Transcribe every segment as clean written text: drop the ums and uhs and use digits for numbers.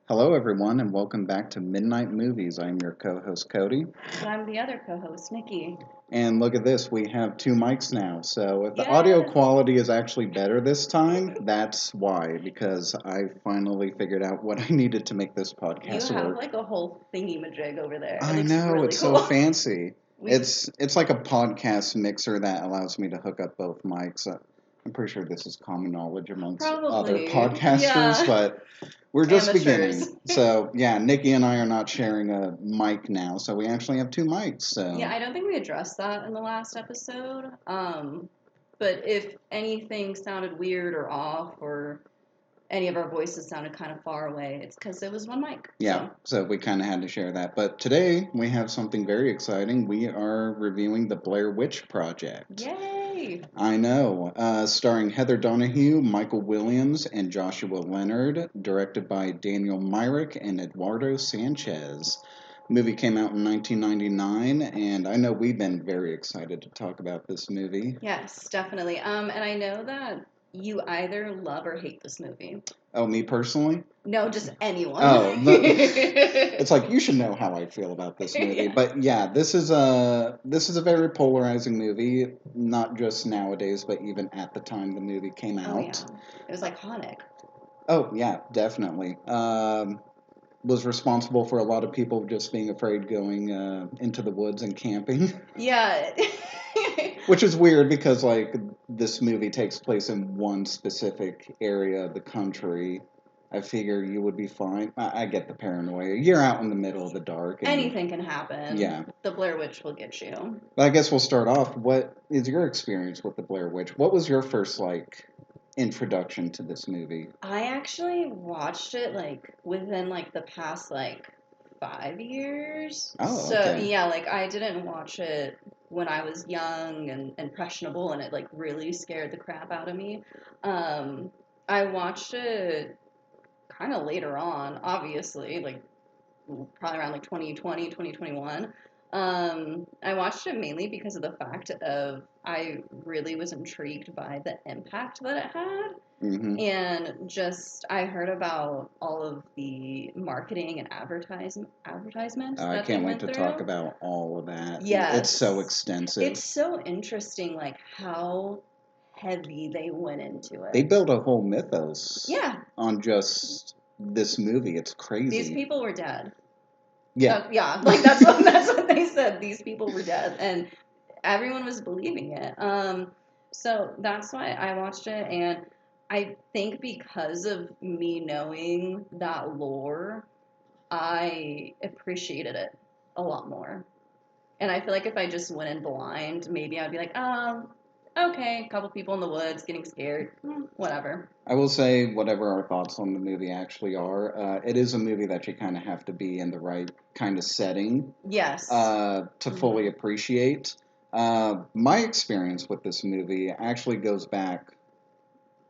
Hello, everyone, and welcome back to Midnight Movies. I'm your co host, Cody. And I'm the other co-host, Nikki. And look at this, we have two mics now. So if the audio Yes! quality is actually better this time, that's why, because I finally figured out what I needed to make this You podcast have work. like a whole thingy-majig over there. It I looks know, really it's cool. so fancy. We- It's like a podcast mixer that allows me to hook up both mics. I'm pretty sure this is common knowledge amongst other Probably. podcasters, Yeah. but we're just Amateurs. beginning. So, yeah, Nikki and I are not sharing a mic now, so we actually have two mics. So, Yeah, I don't think we addressed that in the last episode. But if anything sounded weird or off or any of our voices sounded kind of far away, it's because it was one mic. yeah, so we kind of had to share that. But today we have something very exciting. We are reviewing the Blair Witch Project. Yay! I know. Starring Heather Donahue, Michael Williams, and Joshua Leonard. Directed by Daniel Myrick and Eduardo Sánchez. Movie came out in 1999, and I know we've been very excited to talk about this movie. Yes, definitely. And I know that you either love or hate this movie. Oh, me personally? No, just anyone. Oh, it's like you should know how I feel about this movie. Yeah. But yeah, this is a very polarizing movie, not just nowadays, but even at the time the movie came Oh yeah, out. it was iconic. Oh yeah, definitely. Was responsible for a lot of people just being afraid going into the woods and camping, Yeah. which is weird because like this movie takes place in one specific area of the country. I figure you would be fine. I get the paranoia. You're out in the middle of the dark. And, Anything can happen. Yeah. The Blair Witch will get you. But I guess we'll start off. What is your experience with the Blair Witch? What was your first like introduction to this movie? I actually watched it like within like the past like 5 years. Oh, So okay. yeah, like I didn't watch it when I was young and impressionable and it like really scared the crap out of me. I watched it kind of later on, obviously, like probably around like 2020, 2021. I watched it mainly because of the fact of I really was intrigued by the impact that it had. Mm-hmm. And just I heard about all of the marketing and advertisements I that they can't wait went to through. talk about all of that. Yes. It's so extensive. It's so interesting, like how heavy they went into it. They built a whole mythos Yeah. on just this movie. It's crazy. These people were dead. Yeah. Yeah, like that's what they said. These people were dead, and everyone was believing it. So that's why I watched it, and I think because of me knowing that lore, I appreciated it a lot more. And I feel like if I just went in blind, maybe I'd be like, oh, okay, a couple people in the woods getting scared, whatever. I will say, whatever our thoughts on the movie actually are, it is a movie that you kind of have to be in the right kind of setting Yes. to fully appreciate. My experience with this movie actually goes back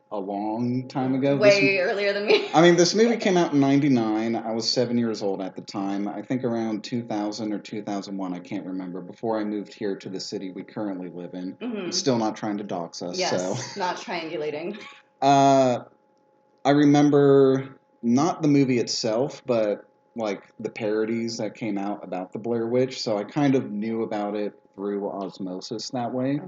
a long time ago. Way earlier than me. I mean, this movie came out in 99. I was 7 years old at the time. I think around 2000 or 2001, I can't remember, before I moved here to the city we currently live in. I'm still not trying to dox us, Yes, so. not triangulating. I remember not the movie itself, but like the parodies that came out about the Blair Witch. So I kind of knew about it through osmosis that way,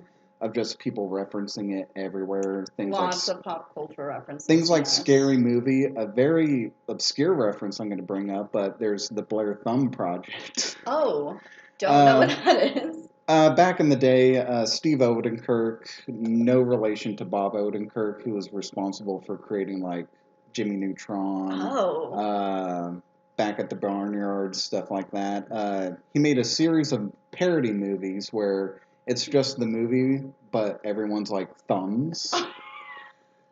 of just people referencing it everywhere. Lots of pop culture references. Things like yes. Scary Movie, a very obscure reference I'm going to bring up, but there's the Blair Thumb Project. Oh, don't know what that is. Back in the day, Steve Odenkirk, no relation to Bob Odenkirk, who was responsible for creating like Jimmy Neutron, Back at the Barnyard, stuff like that. He made a series of parody movies where it's just the movie, but everyone's like thumbs.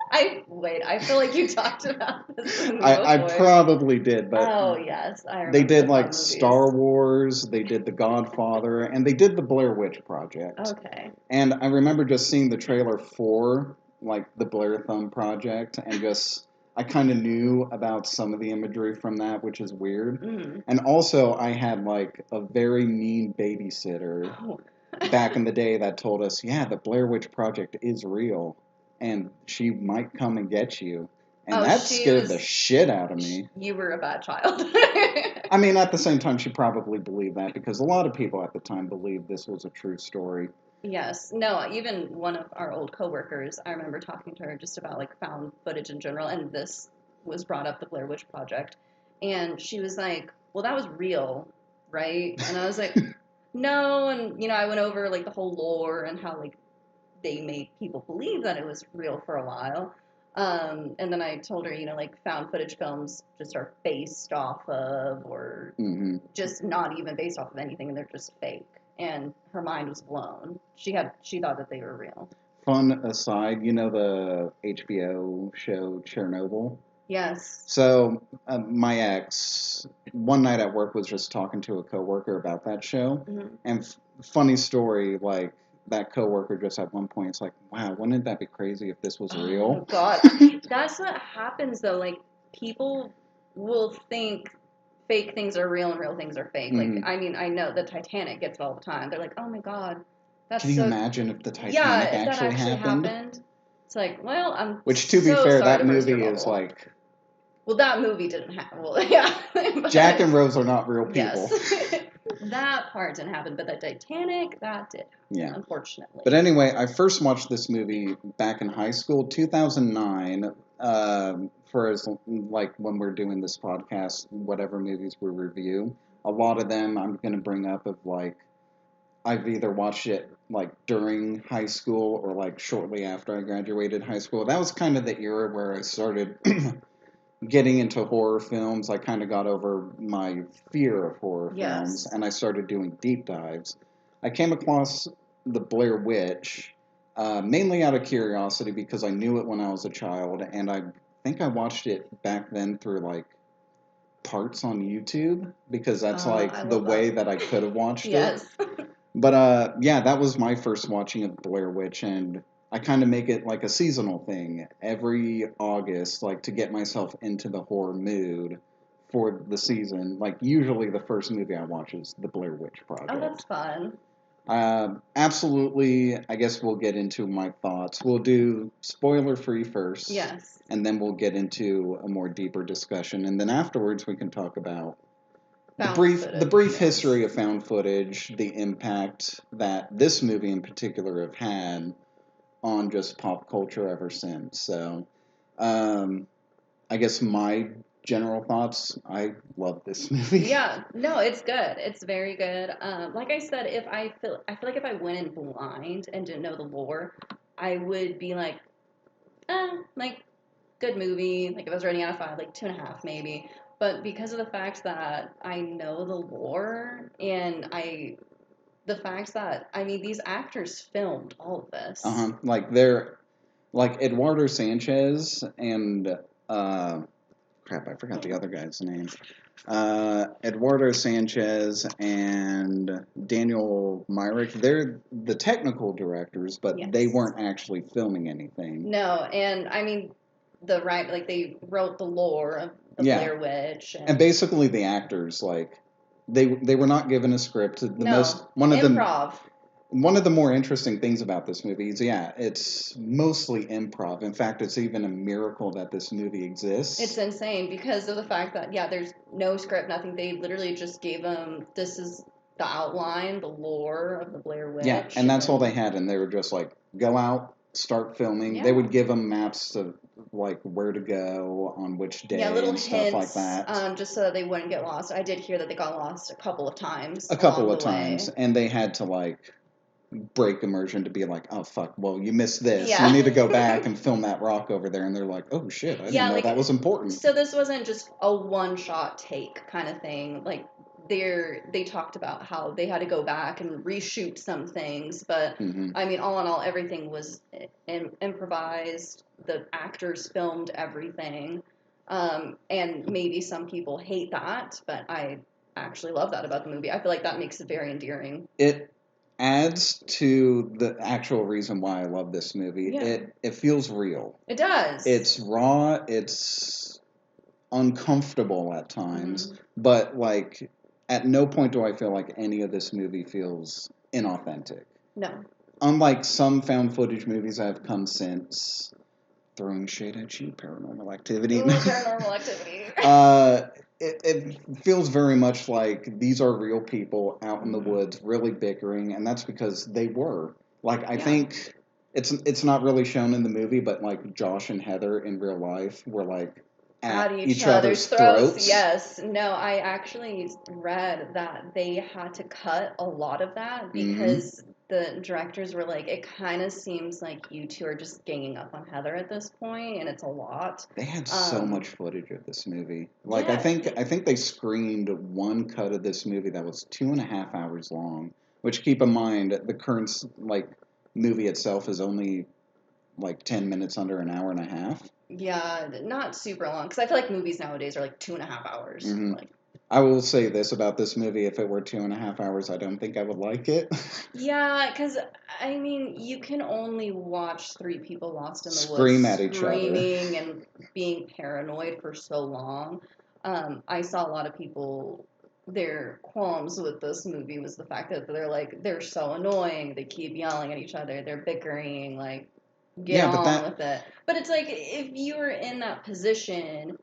I feel like you talked about this movie I before. probably did, but Oh yes, I remember. they did the like movies. Star Wars, they did The Godfather, and they did the Blair Witch Project. Okay. And I remember just seeing the trailer for like the Blair Thumb Project, and just I kind of knew about some of the imagery from that, which is weird. Mm. And also, I had like a very mean babysitter back in the day that told us, yeah, the Blair Witch Project is real, and she might come and get you. And that scared the shit out of me. You were a bad child. I mean, at the same time, she probably believed that because a lot of people at the time believed this was a true story. Yes. No, even one of our old coworkers, I remember talking to her just about like found footage in general, and this was brought up, the Blair Witch Project. And she was like, well, that was real, right? And I was like, no. And, you know, I went over like the whole lore and how like they made people believe that it was real for a while. And then I told her, you know, like found footage films just are based off of, or just not even based off of anything, and they're just fake. And her mind was blown. She thought that they were real. Fun aside, you know the HBO show Chernobyl? Yes. So my ex, one night at work, was just talking to a coworker about that show. And funny story, like that coworker just at one point, it's like, wow, wouldn't that be crazy if this was real? Oh, God. That's what happens, though. Like, people will think fake things are real and real things are fake. Like, I mean, I know the Titanic gets it all the time. They're like, oh my God, that's Can you imagine if the Titanic if that actually happened? It's like, well, I'm Which, to be fair, that movie is like... Well, that movie didn't happen. Well, yeah. Jack and Rose are not real people. Yes. That part didn't happen, but the Titanic, that did happen, unfortunately. But anyway, I first watched this movie back in high school, 2009, for as, like, when we're doing this podcast, whatever movies we review. A lot of them I'm going to bring up of, like, I've either watched it, like, during high school or, like, shortly after I graduated high school. That was kind of the era where I started... getting into horror films. I kind of got over my fear of horror films, and I started doing deep dives. I came across the Blair Witch, mainly out of curiosity because I knew it when I was a child, and I think I watched it back then through, like, parts on YouTube, because that's, like, the way that I could have watched it. But, yeah, that was my first watching of Blair Witch, and... I kind of make it like a seasonal thing every August, like to get myself into the horror mood for the season. Like usually the first movie I watch is The Blair Witch Project. Oh, that's fun. Absolutely. I guess we'll get into my thoughts. We'll do spoiler-free first. Yes. And then we'll get into a more deeper discussion. And then afterwards we can talk about the brief history of found footage, the impact that this movie in particular have had on just pop culture ever since. So, I guess my general thoughts, I love this movie. Yeah, no, it's good. It's very good. Like I said, I feel like if I went in blind and didn't know the lore, I would be like, like, good movie. Like if I was rating out of 5, like 2.5 maybe. But because of the fact that I know the lore and the fact that, I mean, these actors filmed all of this. Like, they're... Like, Eduardo Sánchez and... crap, I forgot the other guy's name. Eduardo Sánchez and Daniel Myrick, they're the technical directors, but they weren't actually filming anything. No, and, I mean, they wrote the lore of the Blair Witch. And basically the actors, like... They were not given a script. Improv. One of the more interesting things about this movie is, it's mostly improv. In fact, it's even a miracle that this movie exists. It's insane because of the fact that, there's no script, nothing. They literally just gave them, this is the outline, the lore of the Blair Witch. Yeah, and that's all they had, and they were just like, go out, start filming. Yeah. They would give them maps to, like, where to go, on which day, little and stuff like that. Just so that they wouldn't get lost. I did hear that they got lost a couple of times. Way. And they had to, like, break immersion to be like, oh, fuck, well, you missed this. Yeah. You need to go back and film that rock over there. And they're like, oh, shit, I didn't know that was important. So this wasn't just a one-shot take kind of thing. Like, they talked about how they had to go back and reshoot some things, but I mean, all in all, everything was improvised. The actors filmed everything, and maybe some people hate that, but I actually love that about the movie. I feel like that makes it very endearing. It adds to the actual reason why I love this movie. Yeah. It feels real. It does. It's raw. It's uncomfortable at times, but like. At no point do I feel like any of this movie feels inauthentic. No. Unlike some found footage movies that have come since, throwing shade at you, Paranormal Activity. Ooh, Paranormal Activity. It feels very much like these are real people out in the woods, really bickering, and that's because they were. Like, I think it's not really shown in the movie, but like Josh and Heather in real life were like at each other's throats. Yes. No, I actually read that they had to cut a lot of that because the directors were like, it kind of seems like you two are just ganging up on Heather at this point, and it's a lot. They had so much footage of this movie. Like, I think they screened one cut of this movie that was 2.5 hours long. Which, keep in mind, the current like movie itself is only like 10 minutes under an hour and a half. Yeah, not super long, because I feel like movies nowadays are like 2.5 hours. Like, I will say this about this movie: if it were 2.5 hours, I don't think I would like it. Yeah, because I mean, you can only watch three people lost in the Scream woods at each screaming and being paranoid for so long. I saw a lot of people. Their qualms with this movie was the fact that they're so annoying. They keep yelling at each other. They're bickering. Like, get on with it. But it's like, if you were in that position,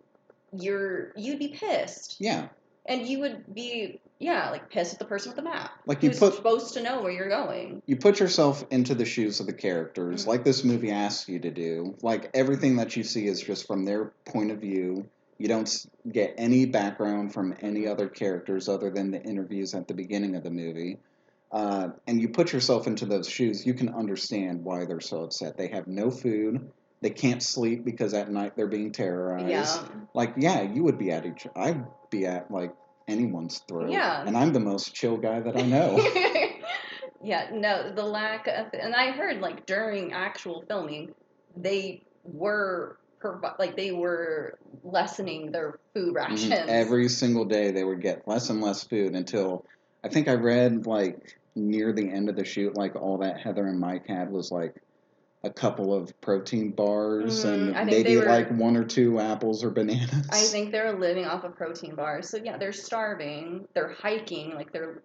you'd be pissed. Yeah. And you would be, like, pissed at the person with the map. Like, who's supposed to know where you're going. You put yourself into the shoes of the characters, like this movie asks you to do. Like, everything that you see is just from their point of view. You don't get any background from any other characters other than the interviews at the beginning of the movie. And you put yourself into those shoes, you can understand why they're so upset. They have no food. They can't sleep because at night they're being terrorized. Yeah. Like, you would be I'd be at, like, anyone's throat. Yeah. And I'm the most chill guy that I know. Yeah, no, the lack of... And I heard, like, during actual filming, they were lessening their food rations. Every single day they would get less and less food until... I think I read, like, near the end of the shoot, like, all that Heather and Mike had was, like, a couple of protein bars and maybe like 1 or 2 apples or bananas. I think they're living off of protein bars. So yeah, they're starving. They're hiking. Like, they're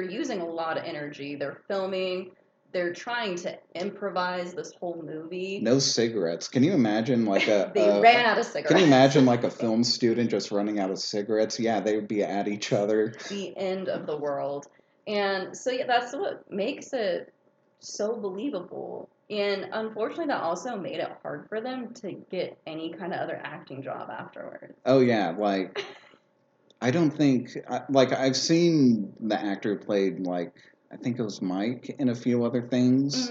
using a lot of energy. They're filming. They're trying to improvise this whole movie. No cigarettes. Can you imagine like they ran out of cigarettes. Can you imagine like a film student just running out of cigarettes? Yeah, they would be at each other. The end of the world. And so yeah, that's what makes it so believable. And unfortunately, that also made it hard for them to get any kind of other acting job afterwards. Oh, yeah. Like, I don't think... Like, I've seen the actor who played, like, I think it was Mike in a few other things.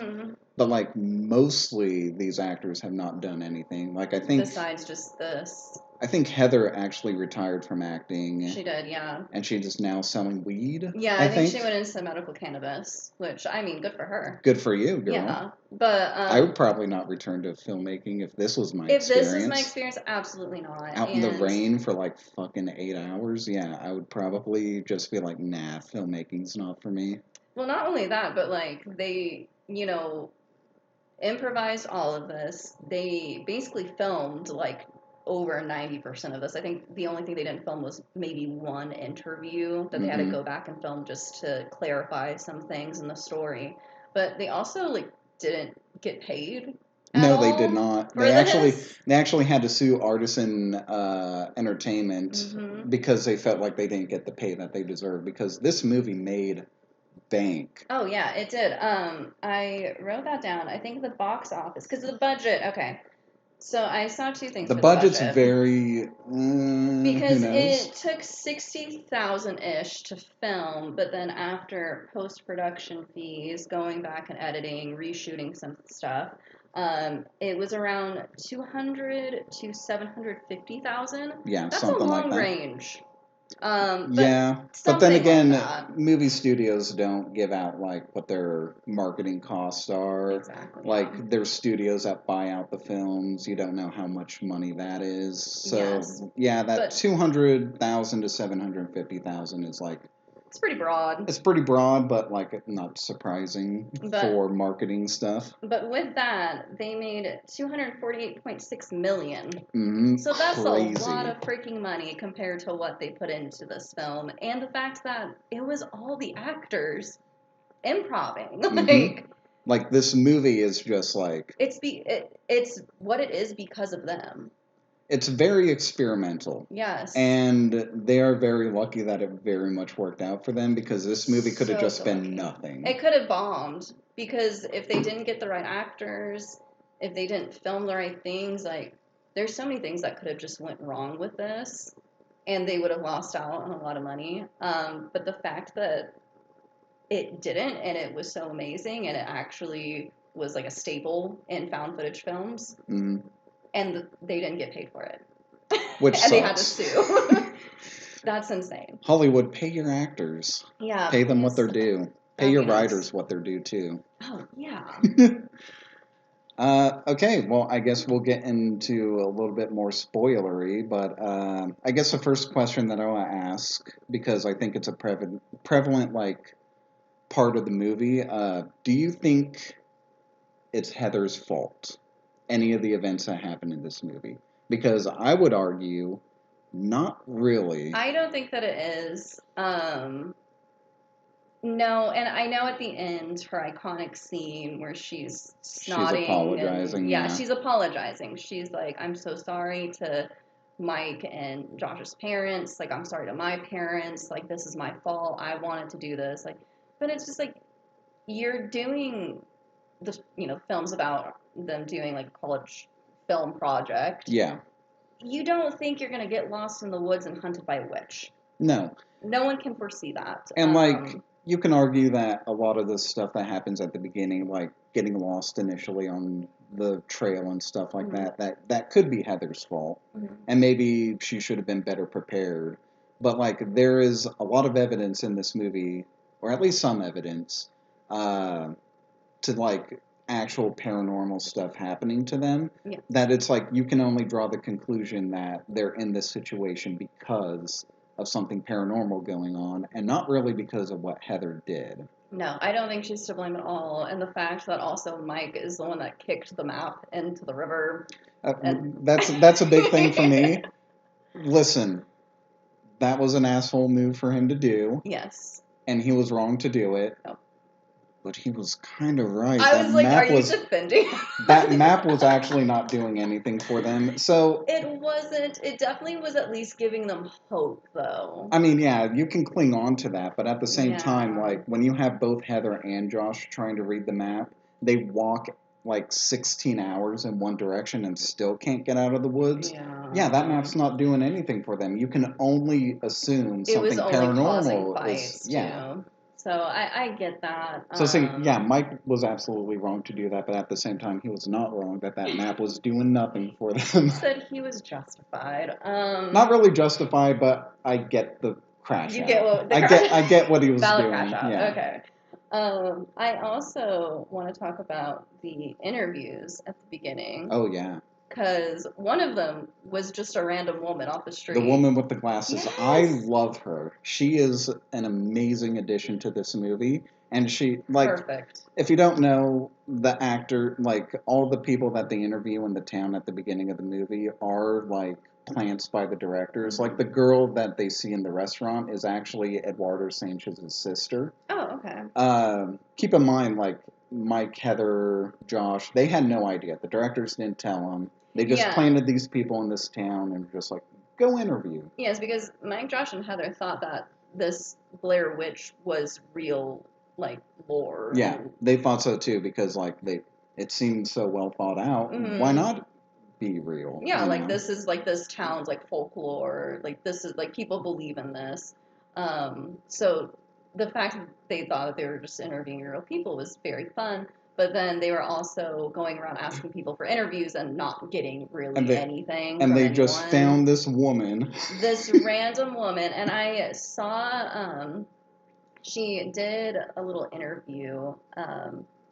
But, like, mostly these actors have not done anything. Like, I think... Besides just this. I think Heather actually retired from acting. She did, yeah. And she's just now selling weed. Yeah, I think she went into medical cannabis, which, I mean, good for her. Good for you, girl. Yeah, but... I would probably not return to filmmaking if this was my experience. If this is my experience, absolutely not. Out in the rain for, like, fucking 8 hours, yeah, I would probably just be like, nah, filmmaking's not for me. Well, not only that, but, like, they, improvised all of this. They basically filmed, like, over 90% of this. I think the only thing they didn't film was maybe one interview that they had to go back and film just to clarify some things in the story. But they also, like, didn't get paid. No, they did not. They actually had to sue Artisan Entertainment because they felt like they didn't get the pay that they deserved, because this movie made bank. Oh yeah, it did. I wrote that down. I think the box office, because the budget. Okay, so I saw two things. The budget's very because it took $60,000-ish to film, but then after post-production fees, going back and editing, reshooting some stuff, it was around $200,000 to $750,000. Yeah, that's something a long like that. Range. But then again, movie studios don't give out like what their marketing costs are. Exactly. Like there's studios that buy out the films. You don't know how much money that is. So that 200,000 to 750,000 is like. It's pretty broad. It's pretty broad, but like not surprising for marketing stuff. But with that, they made $248.6 million. So that's crazy. A lot of freaking money compared to what they put into this film, and the fact that it was all the actors improving. Like, Like, this movie is just like... It's what it is because of them. It's very experimental. Yes. And they are very lucky that it very much worked out for them, because this movie could have just been nothing. It could have bombed, because if they didn't get the right actors, if they didn't film the right things, like, there's so many things that could have just went wrong with this, and they would have lost out on a lot of money. But the fact that it didn't, and it was so amazing, and it actually was like a staple in found footage films, and they didn't get paid for it. Which and sucks. They had to sue. That's insane. Hollywood, pay your actors. Yeah. Pay them what they're due. Pay your writers what they're due, too. Oh, yeah. Okay, well, I guess we'll get into a little bit more spoilery, but I guess the first question that I want to ask, because I think it's a prevalent, like, part of the movie, do you think it's Heather's fault, any of the events that happen in this movie? Because I would argue, not really. I don't think that it is. No, and I know at the end, her iconic scene where she's snotting. She's apologizing. Yeah, she's apologizing. She's like, I'm so sorry to Mike and Josh's parents. Like, I'm sorry to my parents. Like, this is my fault. I wanted to do this. Like, but it's just like, you're doing the, films about them doing like a college film project. Yeah. You don't think you're going to get lost in the woods and hunted by a witch. No. No one can foresee that. And, you can argue that a lot of the stuff that happens at the beginning, like getting lost initially on the trail and stuff like that could be Heather's fault. And maybe she should have been better prepared. But, like, there is a lot of evidence in this movie, or at least some evidence, to, like, actual paranormal stuff happening to them, that it's like you can only draw the conclusion that they're in this situation because of something paranormal going on, and not really because of what Heather did. No, I don't think she's to blame at all. And the fact that also Mike is the one that kicked the map into the river. That's a big thing for me. Listen, that was an asshole move for him to do. Yes. And he was wrong to do it. No. But he was kind of right. I was like, are you defending? That map was actually not doing anything for them. So it wasn't. It definitely was at least giving them hope, though. I mean, yeah, you can cling on to that, but at the same time, like, when you have both Heather and Josh trying to read the map, they walk like 16 hours in one direction and still can't get out of the woods. Yeah, that map's not doing anything for them. You can only assume something paranormal is. Yeah. Too. So I get that. So Mike was absolutely wrong to do that, but at the same time, he was not wrong that map was doing nothing for them. He said he was justified. Not really justified, but I get the crash out. I get what he was doing. Crash out. Yeah. Okay. I also want to talk about the interviews at the beginning. Oh, yeah. Because one of them was just a random woman off the street. The woman with the glasses. Yes. I love her. She is an amazing addition to this movie. And she, like... Perfect. If you don't know, the actor, like, all the people that they interview in the town at the beginning of the movie are, like, plants by the directors. Like, the girl that they see in the restaurant is actually Eduardo Sánchez's sister. Oh, okay. Keep in mind, like, Mike, Heather, Josh, they had no idea. The directors didn't tell them. They just planted these people in this town and just like, go interview. Yes, because Mike, Josh, and Heather thought that this Blair Witch was real, like, lore. Yeah, they thought so too, because like it seemed so well thought out. Why not be real? Yeah, like this is like this town's like folklore. Like this is like people believe in this. So the fact that they thought that they were just interviewing real people was very fun. But then they were also going around asking people for interviews and not getting really anything. And they just found this woman. This random woman. And I saw she did a little interview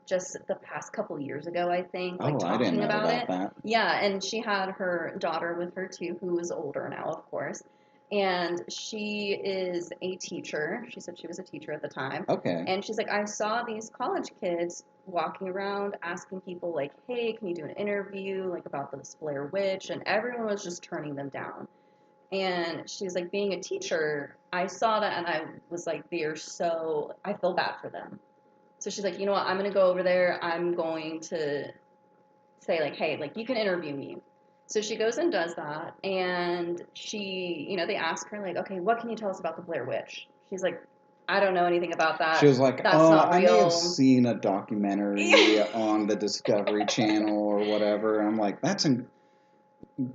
just the past couple years ago, I think. Like, talking I didn't know about it. That. Yeah, and she had her daughter with her too, who is older now, of course. And she is a teacher. She said she was a teacher at the time. Okay. And she's like, I saw these college kids walking around asking people like, hey, can you do an interview like about this Blair Witch? And everyone was just turning them down. And she's like, being a teacher, I saw that and I was like, I feel bad for them. So she's like, you know what, I'm going to go over there. I'm going to say, like, hey, like, you can interview me. So she goes and does that, and she, they ask her, like, okay, what can you tell us about the Blair Witch? She's like, I don't know anything about that. She was like, that's not real. I may have seen a documentary on the Discovery Channel or whatever. I'm like,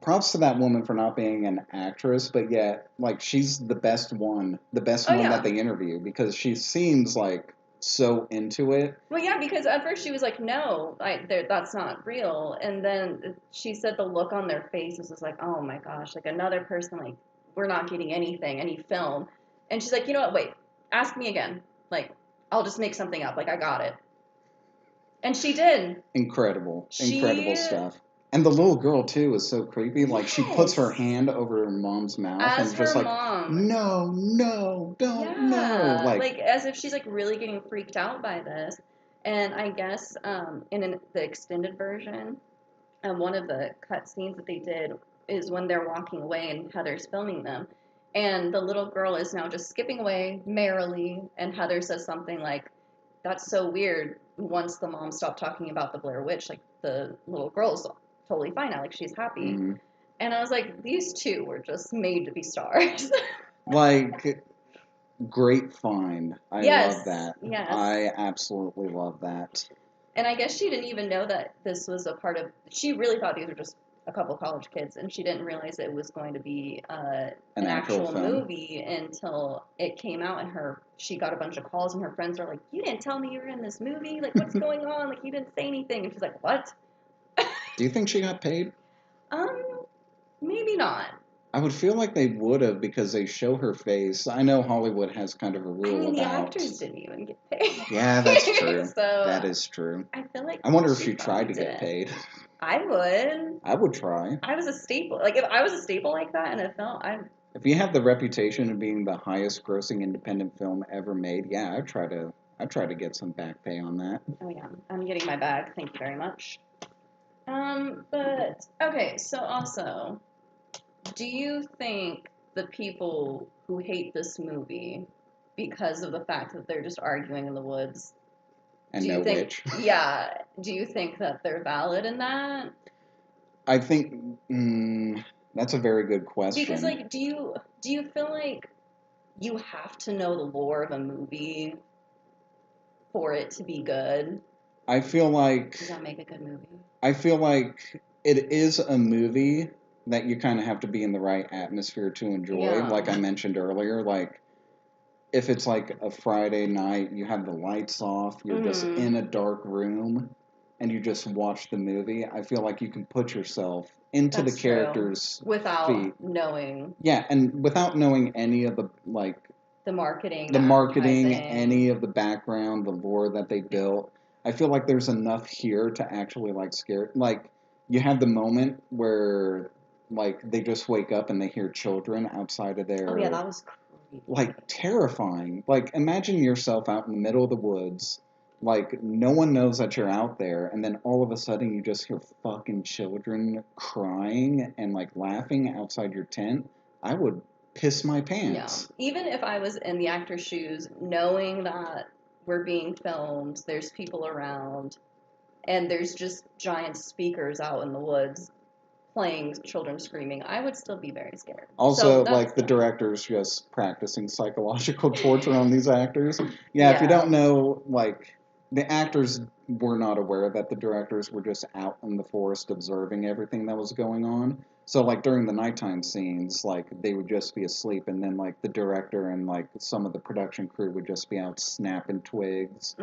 props to that woman for not being an actress, but yet, like, she's the best one that they interview, because she seems like so into it. Well, yeah, because at first she was like, no, that's not real. And then she said the look on their faces was like, oh my gosh, like another person, like, we're not getting anything, any film. And she's like, you know what, wait, ask me again. Like, I'll just make something up. Like, I got it. And she did. Incredible stuff. And the little girl, too, is so creepy. Like, she puts her hand over her mom's mouth as and just like, mom. No, don't, no. Like, as if she's, like, really getting freaked out by this. And I guess in the extended version, one of the cut scenes that they did is when they're walking away and Heather's filming them. And the little girl is now just skipping away merrily. And Heather says something like, that's so weird. Once the mom stopped talking about the Blair Witch, like, the little girl's totally fine now, like, she's happy. Mm-hmm. And I was like, these two were just made to be stars. Like, great find. I love that. Yes. I absolutely love that. And I guess she didn't even know that this was a part of, she really thought these were just a couple college kids, and she didn't realize it was going to be an actual movie until it came out, and she got a bunch of calls, and her friends were like, you didn't tell me you were in this movie? Like, what's going on? Like, you didn't say anything. And she's like, what? Do you think she got paid? Maybe not. I would feel like they would have, because they show her face. I know Hollywood has kind of a rule the actors didn't even get paid. Yeah, that's true. So that is true. I feel like I wonder if she tried to get paid. I would. I would try. I was a staple. Like, if I was a staple like that in a film, If you have the reputation of being the highest grossing independent film ever made, yeah, I'd try to get some back pay on that. Oh yeah, I'm getting my bag. Thank you very much. But okay, so also, do you think the people who hate this movie because of the fact that they're just arguing in the woods, and no witch? Yeah. Do you think that they're valid in that? I think that's a very good question. Because, like, do you feel like you have to know the lore of a movie for it to be good? I feel like... Does that make a good movie? I feel like it is a movie that you kind of have to be in the right atmosphere to enjoy. Yeah. Like I mentioned earlier, like, if it's like a Friday night, you have the lights off, you're just in a dark room, and you just watch the movie, I feel like you can put yourself into the characters' without knowing. Yeah, and without knowing any of the, like... The marketing, any of the background, the lore that they built. I feel like there's enough here to actually, like, scare... Like, you have the moment where, like, they just wake up and they hear children outside of their... Oh, yeah, that was creepy. Like, terrifying. Like, imagine yourself out in the middle of the woods. Like, no one knows that you're out there, and then all of a sudden you just hear fucking children crying and, like, laughing outside your tent. I would piss my pants. Yeah. Even if I was in the actor's shoes, knowing that we're being filmed, there's people around, and there's just giant speakers out in the woods playing children screaming, I would still be very scared. Also, so like, the director's just practicing psychological torture on these actors. Yeah, if you don't know, like, the actors were not aware that the directors were just out in the forest observing everything that was going on. So, like, during the nighttime scenes, like, they would just be asleep, and then, like, the director and, like, some of the production crew would just be out snapping twigs.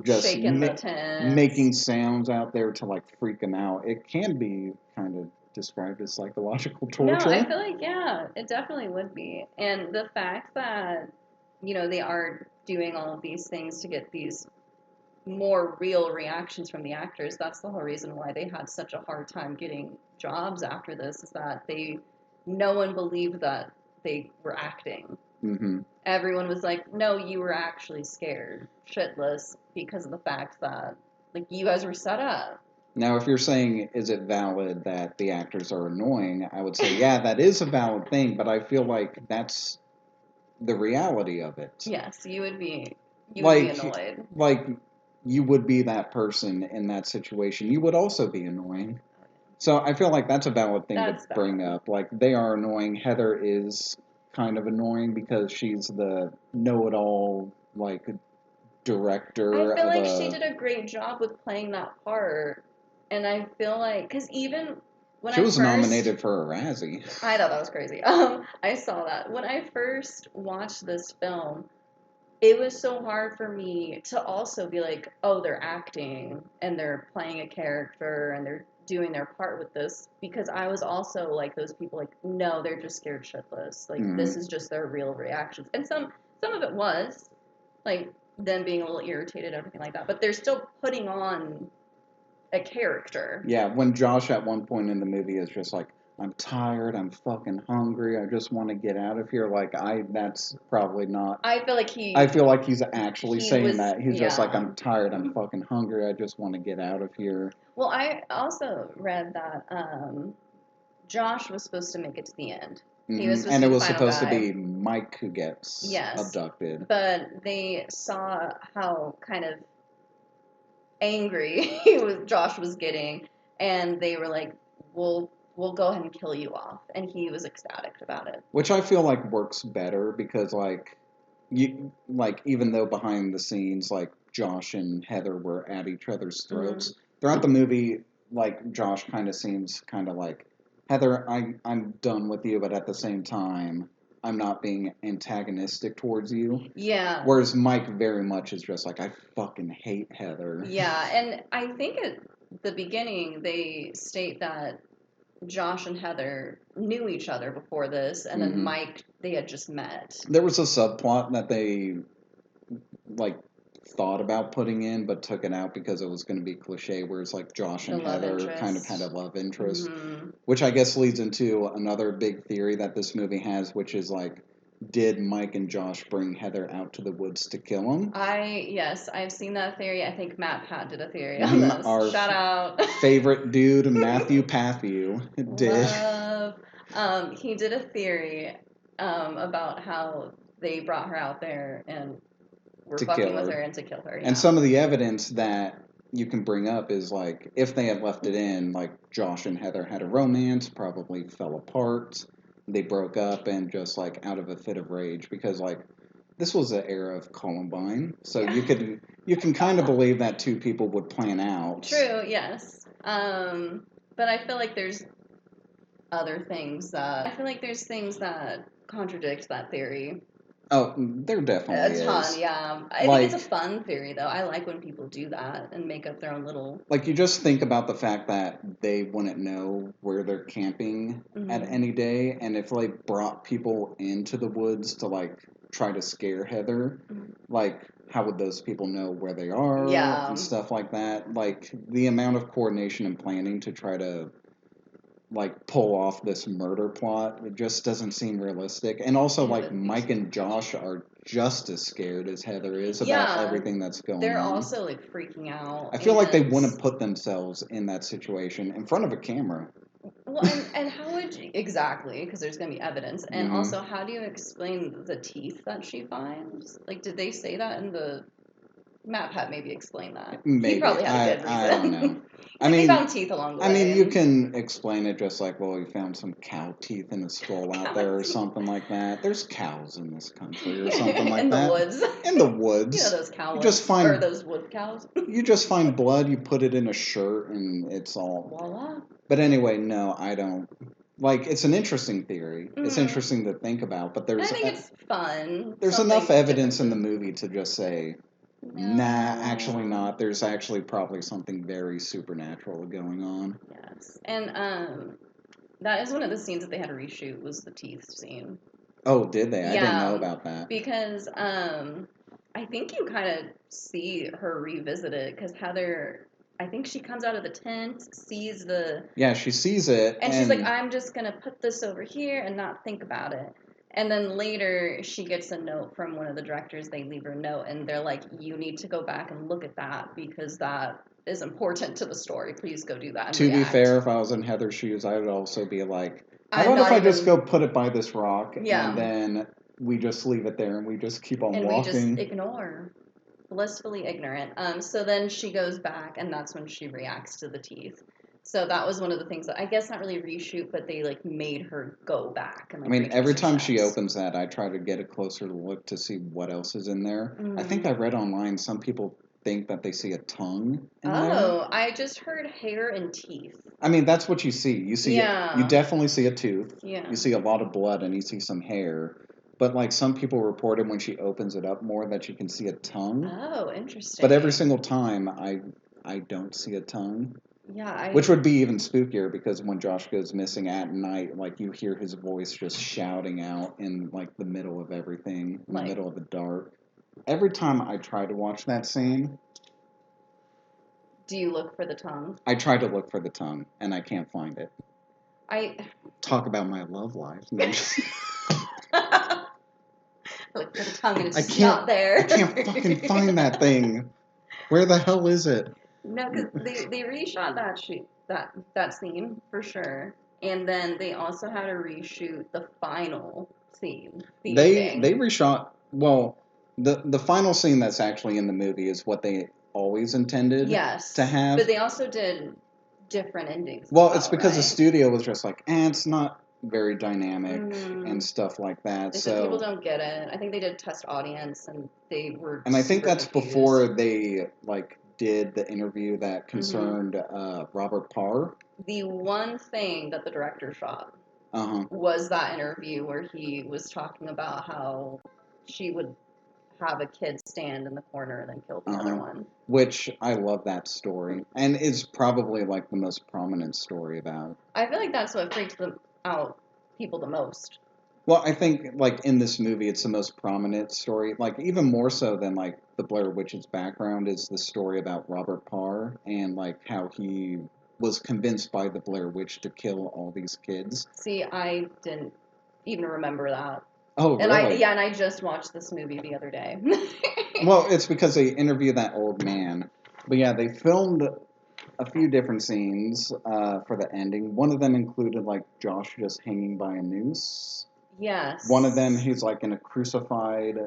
Just shaking the tent. Making sounds out there to, like, freak them out. It can be kind of described as psychological torture. No, I feel like, yeah, it definitely would be. And the fact that, they are doing all of these things to get these more real reactions from the actors, that's the whole reason why they had such a hard time getting jobs after this, is that no one believed that they were acting. Everyone was like, no, you were actually scared shitless because of the fact that, like, you guys were set up. Now, if you're saying, is it valid that the actors are annoying, I would say, yeah, that is a valid thing, but I feel like that's the reality of it. Yes, you would be annoyed. Like, you would be that person in that situation. You would also be annoying. So I feel like that's a valid thing to bring up. Like, they are annoying. Heather is kind of annoying because she's the know-it-all, like, director. I feel like she did a great job with playing that part. And I feel like, because even when she was nominated for a Razzie. I thought that was crazy. I saw that. When I first watched this film, it was so hard for me to also be like, oh, they're acting and they're playing a character and they're doing their part with this, because I was also like those people like, no, they're just scared shitless. Like, this is just their real reactions. And some of it was like them being a little irritated, everything like that, but they're still putting on a character. Yeah, when Josh at one point in the movie is just like, I'm tired, I'm fucking hungry, I just want to get out of here. Like, that's probably not. I feel like he's actually saying that. He's just like, I'm tired, I'm fucking hungry, I just want to get out of here. Well, I also read that Josh was supposed to make it to the end. He was and it was supposed to be Mike who gets abducted. But they saw how kind of angry Josh was getting, and they were like, we'll go ahead and kill you off. And he was ecstatic about it. Which I feel like works better because, like, even though behind the scenes, like, Josh and Heather were at each other's throats, throughout the movie, like, Josh kind of seems kind of like, Heather, I'm done with you, but at the same time, I'm not being antagonistic towards you. Yeah. Whereas Mike very much is just like, I fucking hate Heather. Yeah, and I think at the beginning they state that Josh and Heather knew each other before this, and then Mike, they had just met. There was a subplot that they, like, thought about putting in, but took it out because it was going to be cliche, where it's like Josh and Heather kind of had a love interest, which I guess leads into another big theory that this movie has, which is like, did Mike and Josh bring Heather out to the woods to kill him? Yes, I've seen that theory. I think Matt Pat did a theory on this. Our shout out favorite dude, Matthew Patthew, did. He did a theory about how they brought her out there and were fucking with her and to kill her. Yeah. And some of the evidence that you can bring up is, like, if they had left it in, like, Josh and Heather had a romance, probably fell apart, they broke up, and just, like, out of a fit of rage, because, like, this was the era of Columbine, so you can kind of believe that two people would plan out. True, yes. But I feel like there's other things that... I feel like there's things that contradict that theory. Oh, there definitely is. A ton, yeah. I think it's a fun theory, though. I like when people do that and make up their own little... Like, you just think about the fact that they wouldn't know where they're camping at any day, and if, like, brought people into the woods to, like, try to scare Heather, like, how would those people know where they are and stuff like that? Like, the amount of coordination and planning to try to, like, pull off this murder plot, it just doesn't seem realistic. And also, like, Mike and Josh are just as scared as Heather is about everything that's going on. They're also, like, freaking out. I feel like they wouldn't put themselves in that situation in front of a camera. Well, and how would you... Exactly, because there's going to be evidence. And also, how do you explain the teeth that she finds? Like, did they say that in the... Matt Pat maybe explain that. Maybe. He probably had a good reason. I don't know. They found teeth along the way. I mean, you can explain it just like, well, we found some cow teeth in a skull out there or something like that. There's cows in this country or something like that. In the woods. In the woods. You know those cow woods. Or those wood cows. You just find blood, you put it in a shirt, and it's all... Voila. But anyway, no, I don't... Like, it's an interesting theory. It's interesting to think about, but there's... I think it's fun. There's enough evidence in the movie to just say... No. Nah, actually not. There's actually probably something very supernatural going on. Yes. And that is one of the scenes that they had to reshoot, was the teeth scene. Oh, did they? I didn't know about that. Because I think you kind of see her revisit it, because Heather, I think she comes out of the tent, sees the... Yeah, she sees it. And she's like, I'm just going to put this over here and not think about it. And then later, she gets a note from one of the directors. They leave her a note, and they're like, you need to go back and look at that, because that is important to the story. Please go do that. To be fair, if I was in Heather's shoes, I would also be like, how about if I just go put it by this rock, and then we just leave it there, and we just keep on walking? And we just ignore. blissfully ignorant. So then she goes back, and that's when she reacts to the teeth. So that was one of the things that I guess not really reshoot, but they like made her go back and like. I mean, every time she opens that, I try to get a closer look to see what else is in there. I think I read online some people think that they see a tongue in there. Oh, I just heard hair and teeth. I mean, that's what you see. You see, you definitely see a tooth. Yeah. You see a lot of blood, and you see some hair. But like some people reported when she opens it up more that you can see a tongue. Oh, interesting. But every single time, I don't see a tongue. Yeah, which would be even spookier because when Josh goes missing at night, like you hear his voice just shouting out in like the middle of everything, in the middle of the dark. Every time I try to watch that scene, do you look for the tongue? I try to look for the tongue, and I can't find it. Talk about my love life. No. Look for the tongue, and it's not there. I can't fucking find that thing. Where the hell is it? No, because they reshot that scene for sure, and then they also had to reshoot the final scene. They reshot. Well, the final scene that's actually in the movie is what they always intended. To have, but they also did different endings. Well, it's because the studio was just like, it's not very dynamic and stuff like that. So people don't get it. I think they did test audience, and they were. And I think that's confused. Before they like did the interview that concerned Robert Parr. The one thing that the director shot was that interview where he was talking about how she would have a kid stand in the corner and then kill the other one. Which I love that story, and is probably like the most prominent story about. I feel like that's what freaks out people the most. Well, I think, like, in this movie, it's the most prominent story. Like, even more so than, like, the Blair Witch's background is the story about Robert Parr and, like, how he was convinced by the Blair Witch to kill all these kids. See, I didn't even remember that. Oh, really? And I just watched this movie the other day. Well, it's because they interviewed that old man. But, yeah, they filmed a few different scenes for the ending. One of them included, like, Josh just hanging by a noose. Yes. One of them, he's like in a crucified,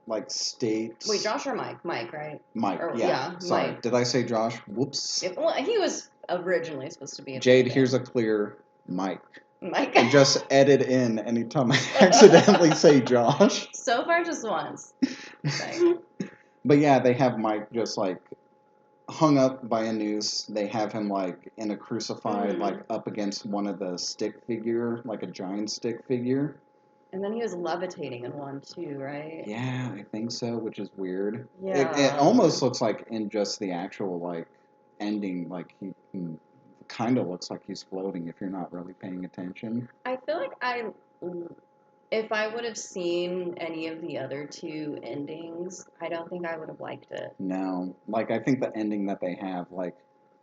like, state. Wait, Josh or Mike? Mike, right? Mike, yeah. Sorry, Mike. Did I say Josh? Whoops. Well, he was originally supposed to be. Jade, here's a clear Mike. Mike. And just edit in anytime I accidentally say Josh. So far, just once. But yeah, they have Mike just like hung up by a noose. They have him like in a crucified, like up against one of the stick figure, like a giant stick figure. And then he was levitating in one too, right? Yeah, I think so, which is weird. Yeah. It almost looks like in just the actual like ending, like he kind of looks like he's floating if you're not really paying attention. I feel like if I would have seen any of the other two endings, I don't think I would have liked it. No. Like, I think the ending that they have, like,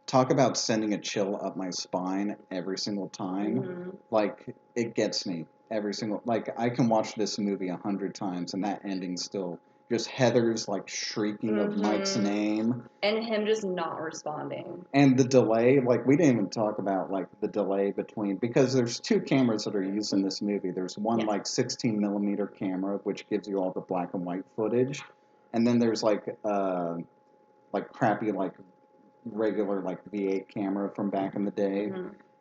talk about sending a chill up my spine every single time. Like, it gets me every single... Like, I can watch this movie 100 times, and that ending still... Just Heather's, like, shrieking of Mike's name. And him just not responding. And the delay, like, we didn't even talk about, like, the delay between... Because there's two cameras that are used in this movie. There's one, like, 16mm camera, which gives you all the black and white footage. And then there's, like crappy, like, regular, like, V8 camera from back in the day.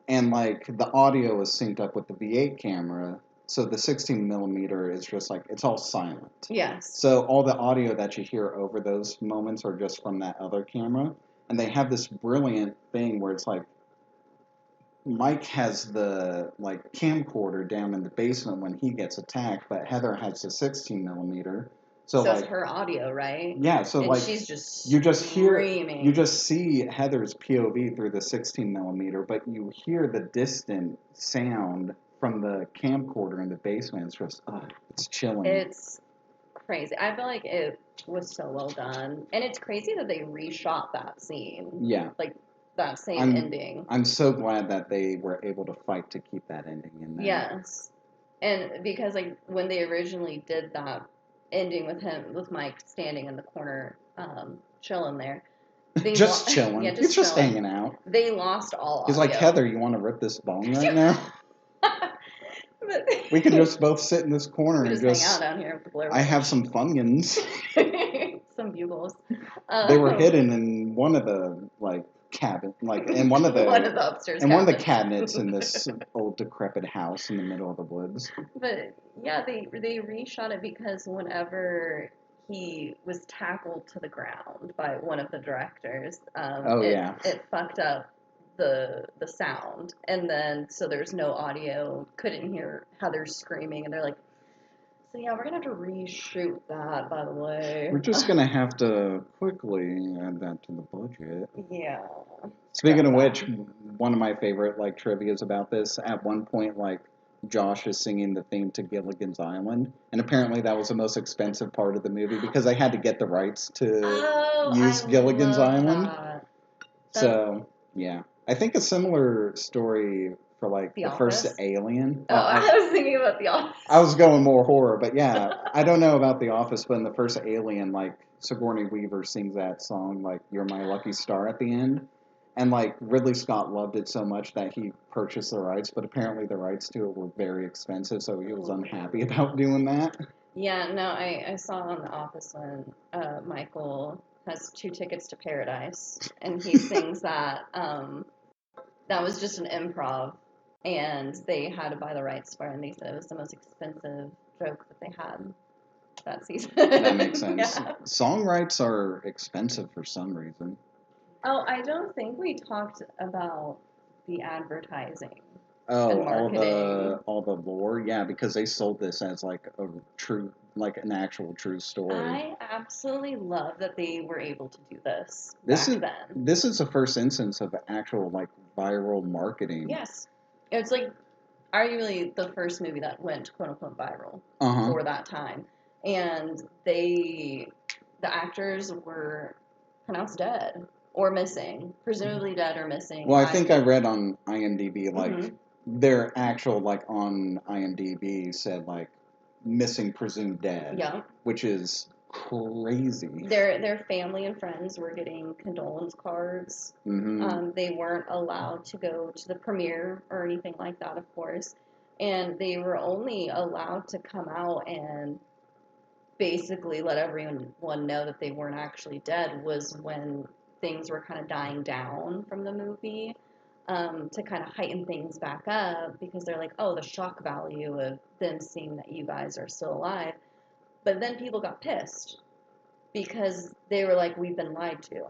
And, like, the audio is synced up with the V8 camera. So the 16mm is just like, it's all silent. Yes. So all the audio that you hear over those moments are just from that other camera. And they have this brilliant thing where it's like, Mike has the, like, camcorder down in the basement when he gets attacked, but Heather has the 16mm. So like, it's her audio, right? Yeah, so and like, she's just you just screaming. You just see Heather's POV through the 16mm, but you hear the distant sound from the camcorder in the basement. It's just, it's chilling. It's crazy. I feel like it was so well done. And it's crazy that they reshot that scene. Yeah. Like, that same ending. I'm so glad that they were able to fight to keep that ending in there. Yes. And because, like, when they originally did that ending with Mike standing in the corner, chilling there. Just chilling. Yeah, He's just hanging out. They lost all audio. He's like, Heather, you want to rip this bone right now? We can just both sit in this corner and just hang out down here with the Blair Witch. I have some Funyuns. Some bugles. They were hidden in one of the cabin, in one of the upstairs in one of the cabinets in this old decrepit house in the middle of the woods. But yeah, they reshot it because whenever he was tackled to the ground by one of the directors, it fucked up the sound, and then so there's no audio, couldn't hear Heather screaming, and they're like, so yeah, we're gonna have to reshoot that, by the way. We're just gonna have to quickly add that to the budget. Yeah. Speaking of which, one of my favorite trivias about this, at one point Josh is singing the theme to Gilligan's Island, and apparently that was the most expensive part of the movie because they had to get the rights to use Gilligan's Island. So yeah, I think a similar story for the first Alien. Oh, I was thinking about The Office. I was going more horror, but yeah, I don't know about The Office, but in the first Alien, Sigourney Weaver sings that song, "You're My Lucky Star" at the end. And Ridley Scott loved it so much that he purchased the rights, but apparently the rights to it were very expensive, so he was unhappy about doing that. Yeah, no, I saw on The Office when Michael has 2 tickets to paradise, and he sings that. That was just an improv, and they had to buy the rights for it, and they said it was the most expensive joke that they had that season. That makes sense. Yeah. Song rights are expensive for some reason. Oh, I don't think we talked about the advertising. Oh, all the lore, yeah, because they sold this as a true, an actual true story. I absolutely love that they were able to do this back then. This is the first instance of actual viral marketing. Yes, it's arguably the first movie that went quote unquote viral for that time, and the actors were pronounced dead or missing, presumably dead or missing. Well, I think I read on IMDb their actual on IMDb said missing, presumed dead. Yeah, which is crazy. Their family and friends were getting condolence cards. They weren't allowed to go to the premiere or anything like that, of course, and they were only allowed to come out and basically let everyone know that they weren't actually dead was when things were kind of dying down from the movie, to kind of heighten things back up, because they're like, oh, the shock value of them seeing that you guys are still alive. But then people got pissed because they were like, we've been lied to.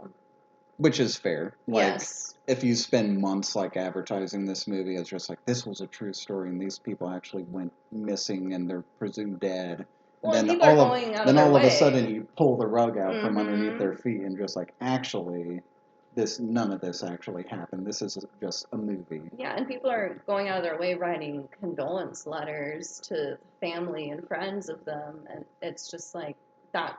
Which is fair. Yes. If you spend months advertising this movie as just this was a true story and these people actually went missing and they're presumed dead. Well, and then all of a sudden you pull the rug out from underneath their feet and just actually, none of this actually happened. This is just a movie. Yeah, and people are going out of their way writing condolence letters to family and friends of them, and it's just that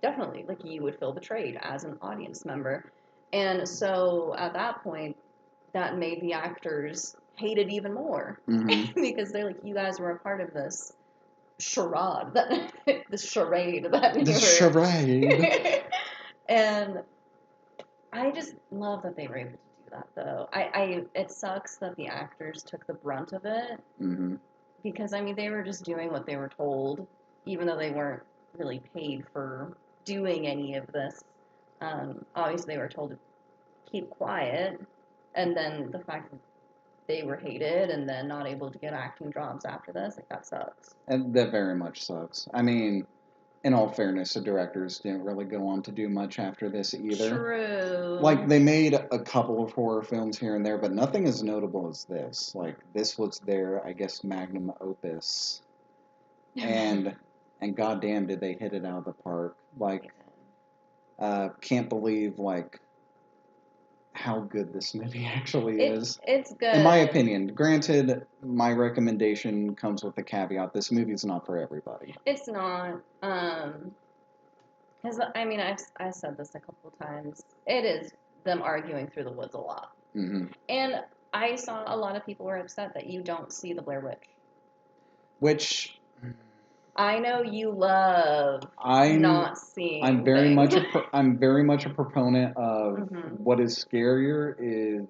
definitely you would feel betrayed as an audience member. And so at that point, that made the actors hate it even more because they're like, you guys were a part of this charade, this charade that you were. Charade. And I just love that they were able to do that, though. It sucks that the actors took the brunt of it, because they were just doing what they were told, even though they weren't really paid for doing any of this. Obviously, they were told to keep quiet, and then the fact that they were hated and then not able to get acting jobs after this, that sucks. And that very much sucks. In all fairness, the directors didn't really go on to do much after this either. True. They made a couple of horror films here and there, but nothing as notable as this. This was their, I guess, magnum opus. And goddamn, did they hit it out of the park. Can't believe, how good this movie actually is. It's good. In my opinion. Granted, my recommendation comes with the caveat, this movie's not for everybody. It's not. Because, I've said this a couple of times. It is them arguing through the woods a lot. And I saw a lot of people were upset that you don't see the Blair Witch. Which... I know you love not seeing. I'm very much a proponent of what is scarier is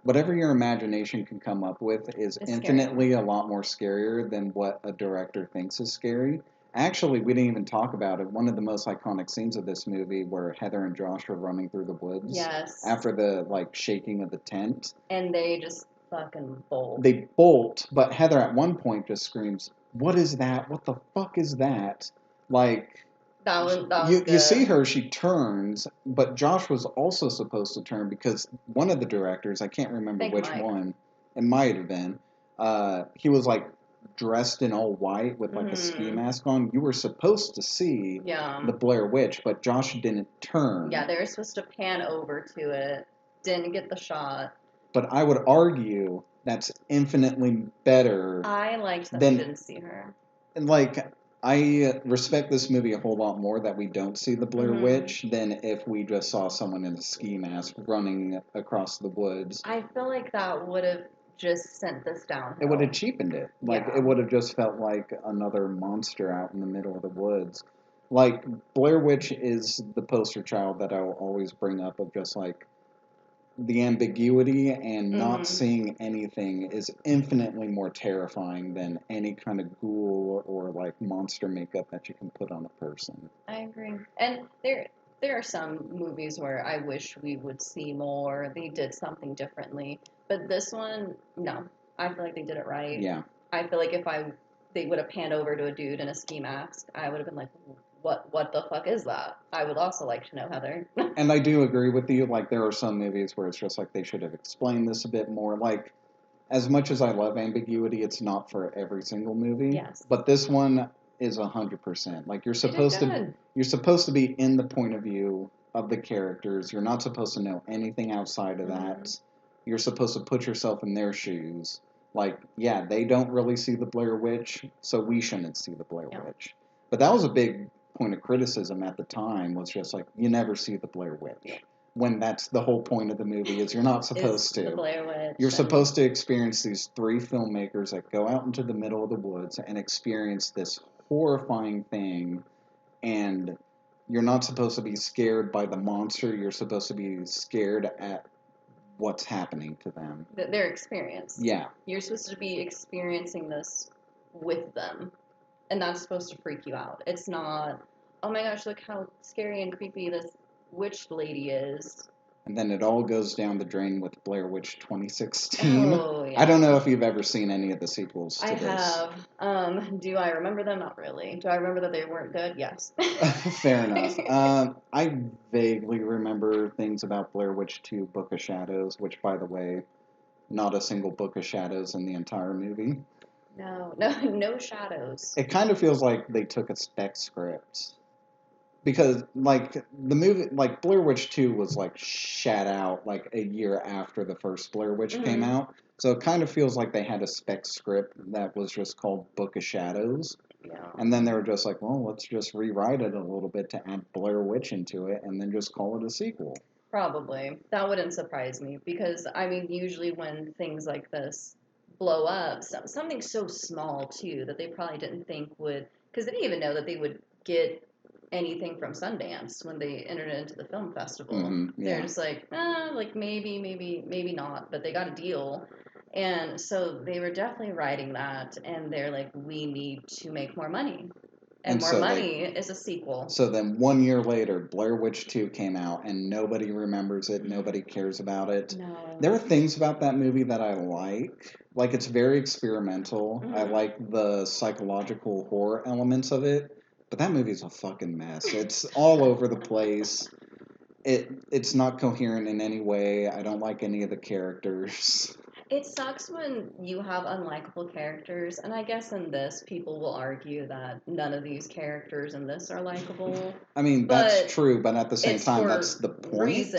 whatever your imagination can come up with is infinitely a lot more scarier than what a director thinks is scary. Actually, we didn't even talk about it. One of the most iconic scenes of this movie where Heather and Josh are running through the woods. Yes. After the, like, shaking of the tent. And they just fucking bolt. They bolt, but Heather at one point just screams, "What is that? What the fuck is that?" Like... That was good. You see her, she turns, but Josh was also supposed to turn because one of the directors, I can't remember which one, it might have been, he was like dressed in all white with like a ski mask on. You were supposed to see the Blair Witch, but Josh didn't turn. Yeah, they were supposed to pan over to it, didn't get the shot. But I would argue that's infinitely better. I liked that we didn't see her. Like... I respect this movie a whole lot more that we don't see the Blair Witch than if we just saw someone in a ski mask running across the woods. I feel like that would have just sent this downhill. It would have cheapened it. Like, it would have just felt like another monster out in the middle of the woods. Like, Blair Witch is the poster child that I will always bring up of just, like, the ambiguity and not seeing anything is infinitely more terrifying than any kind of ghoul or like monster makeup that you can put on a person. I agree. And there are some movies where I wish we would see more. They did something differently. But this one, no. I feel like they did it right. Yeah. I feel like if they would have panned over to a dude in a ski mask, I would have been like, what the fuck is that? I would also like to know, Heather. And I do agree with you. Like, there are some movies where it's just like they should have explained this a bit more. Like, as much as I love ambiguity, it's not for every single movie. Yes. But this one is 100%. Like, you're supposed to be in the point of view of the characters. You're not supposed to know anything outside of that. You're supposed to put yourself in their shoes. Like, yeah, they don't really see the Blair Witch, so we shouldn't see the Blair Witch. But that was a big point of criticism at the time, was just like, you never see the Blair Witch. When that's the whole point of the movie, is you're not supposed to. The Blair Witch. You're supposed to experience these three filmmakers that go out into the middle of the woods and experience this horrifying thing, and you're not supposed to be scared by the monster, you're supposed to be scared at what's happening to them. Their experience. Yeah. You're supposed to be experiencing this with them. And that's supposed to freak you out. It's not, oh my gosh, look how scary and creepy this witch lady is. And then it all goes down the drain with Blair Witch 2016. Oh, yeah. I don't know if you've ever seen any of the sequels to this. I have. Do I remember them? Not really. Do I remember that they weren't good? Yes. Fair enough. I vaguely remember things about Blair Witch 2 Book of Shadows, which, by the way, not a single Book of Shadows in the entire movie. No shadows. It kind of feels like they took a spec script. Because, like, the movie, like, Blair Witch 2 was, like, shat out, like, a year after the first Blair Witch came out. So it kind of feels like they had a spec script that was just called Book of Shadows. Yeah. And then they were just like, well, let's just rewrite it a little bit to add Blair Witch into it and then just call it a sequel. Probably. That wouldn't surprise me. Because, I mean, usually when things like this blow up, something so small, too, that they probably didn't think would... Because they didn't even know that they would get anything from Sundance when they entered into the film festival. They're just like, maybe not, but they got a deal. And so they were definitely writing that, and they're like, we need to make more money. And more money is a sequel. So then 1 year later, Blair Witch 2 came out, and nobody remembers it, nobody cares about it. No. There are things about that movie that I like. Like, it's very experimental. I like the psychological horror elements of it. But that movie's a fucking mess. It's all over the place. It's not coherent in any way. I don't like any of the characters. It sucks when you have unlikable characters, and I guess in this, people will argue that none of these characters in this are likable. I mean, that's true, but at the same time, that's the point.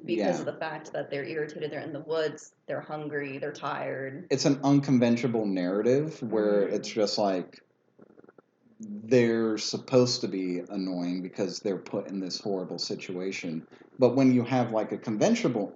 Because of the fact that they're irritated, they're in the woods, they're hungry, they're tired. It's an unconventional narrative where it's just like, they're supposed to be annoying because they're put in this horrible situation. But when you have like a conventional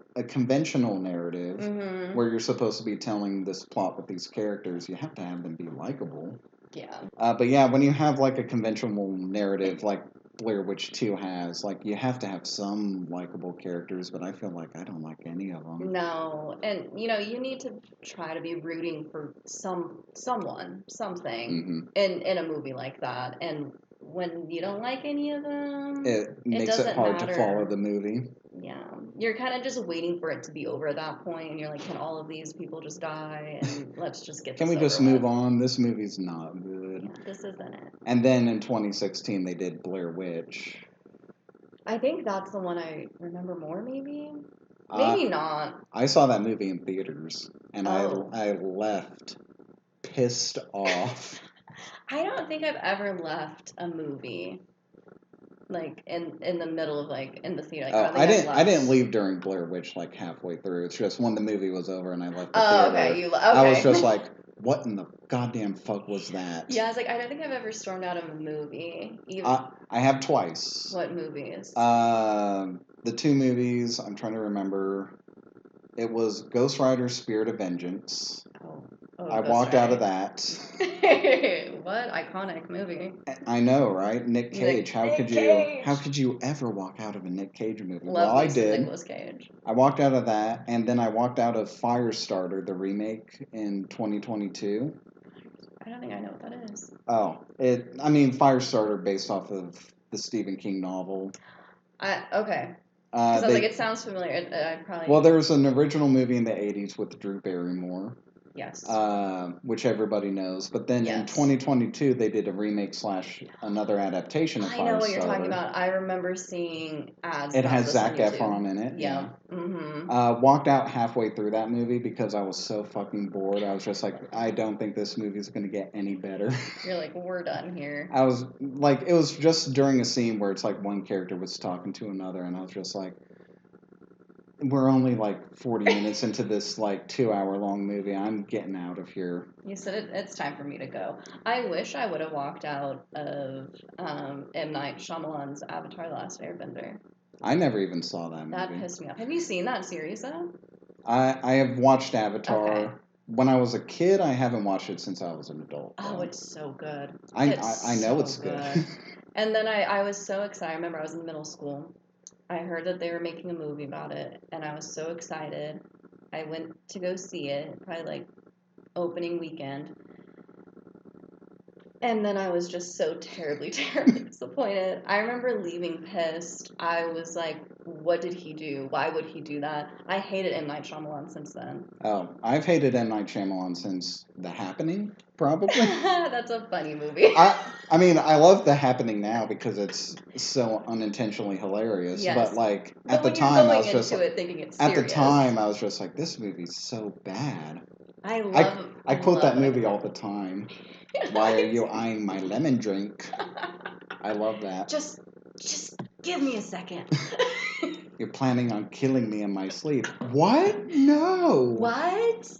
narrative where you're supposed to be telling this plot with these characters, you have to have them be likable. Yeah. But yeah, when you have like a conventional narrative, like Blair Witch 2 has. Like, you have to have some likable characters, but I feel like I don't like any of them. No, and you need to try to be rooting for someone, something in a movie like that. And when you don't like any of them, it makes it hard to follow the movie. Yeah, you're kind of just waiting for it to be over at that point, and you're like, can all of these people just die, and let's just get. Can we just move on? This movie's not good. Yeah, this isn't it. And then in 2016, they did Blair Witch. I think that's the one I remember more, maybe. Maybe not. I saw that movie in theaters, and I left pissed off. I don't think I've ever left a movie like in the middle of like in the theater. Like, I didn't leave during Blair Witch like halfway through. It's just when the movie was over and I left the theater. Okay, okay. I was just like, what in the goddamn fuck was that? Yeah, I was like, I don't think I've ever stormed out of a movie. I have twice. What movies? The two movies, I'm trying to remember. It was Ghost Rider Spirit of Vengeance. I walked out of that. What iconic movie? I know, right? Nick Cage. How could you ever walk out of a Nick Cage movie? Well, I did. Nicolas Cage. I walked out of that, and then I walked out of Firestarter, the remake in 2022. I don't think I know what that is. Oh, Firestarter based off of the Stephen King novel. Okay. Because I was like, it sounds familiar. Well, there was an original movie in the 80s with Drew Barrymore. Yes. Which everybody knows. But then in 2022, they did a remake / another adaptation of Firestarter. I know what you're talking about. I remember seeing ads. It has Zac Efron in it. Yeah. Mm-hmm. Walked out halfway through that movie because I was so fucking bored. I was just like, I don't think this movie's going to get any better. You're like, we're done here. I was like, it was just during a scene where it's like one character was talking to another, and I was just like, we're only like 40 minutes into this like 2-hour long movie. I'm getting out of here. You said it's time for me to go. I wish I would have walked out of M. Night Shyamalan's Avatar: The Last Airbender. I never even saw that movie. That pissed me off. Have you seen that series though? I have watched Avatar. Okay. When I was a kid, I haven't watched it since I was an adult. Oh, it's so good. I know it's good. And then I was so excited. I remember I was in middle school. I heard that they were making a movie about it, and I was so excited. I went to go see it, probably like opening weekend. And then I was just so terribly, terribly disappointed. I remember leaving pissed. I was like, what did he do? Why would he do that? I hated M. Night Shyamalan since then. Oh, I've hated M. Night Shyamalan since The Happening, probably. That's a funny movie. I love The Happening now because it's so unintentionally hilarious. Yes. But like at the time, I was just like, thinking it's serious. At the time, I was just like, this movie's so bad. I quote that movie all the time. Why are you eyeing my lemon drink? I love that. Just give me a second. You're planning on killing me in my sleep. What? No. What?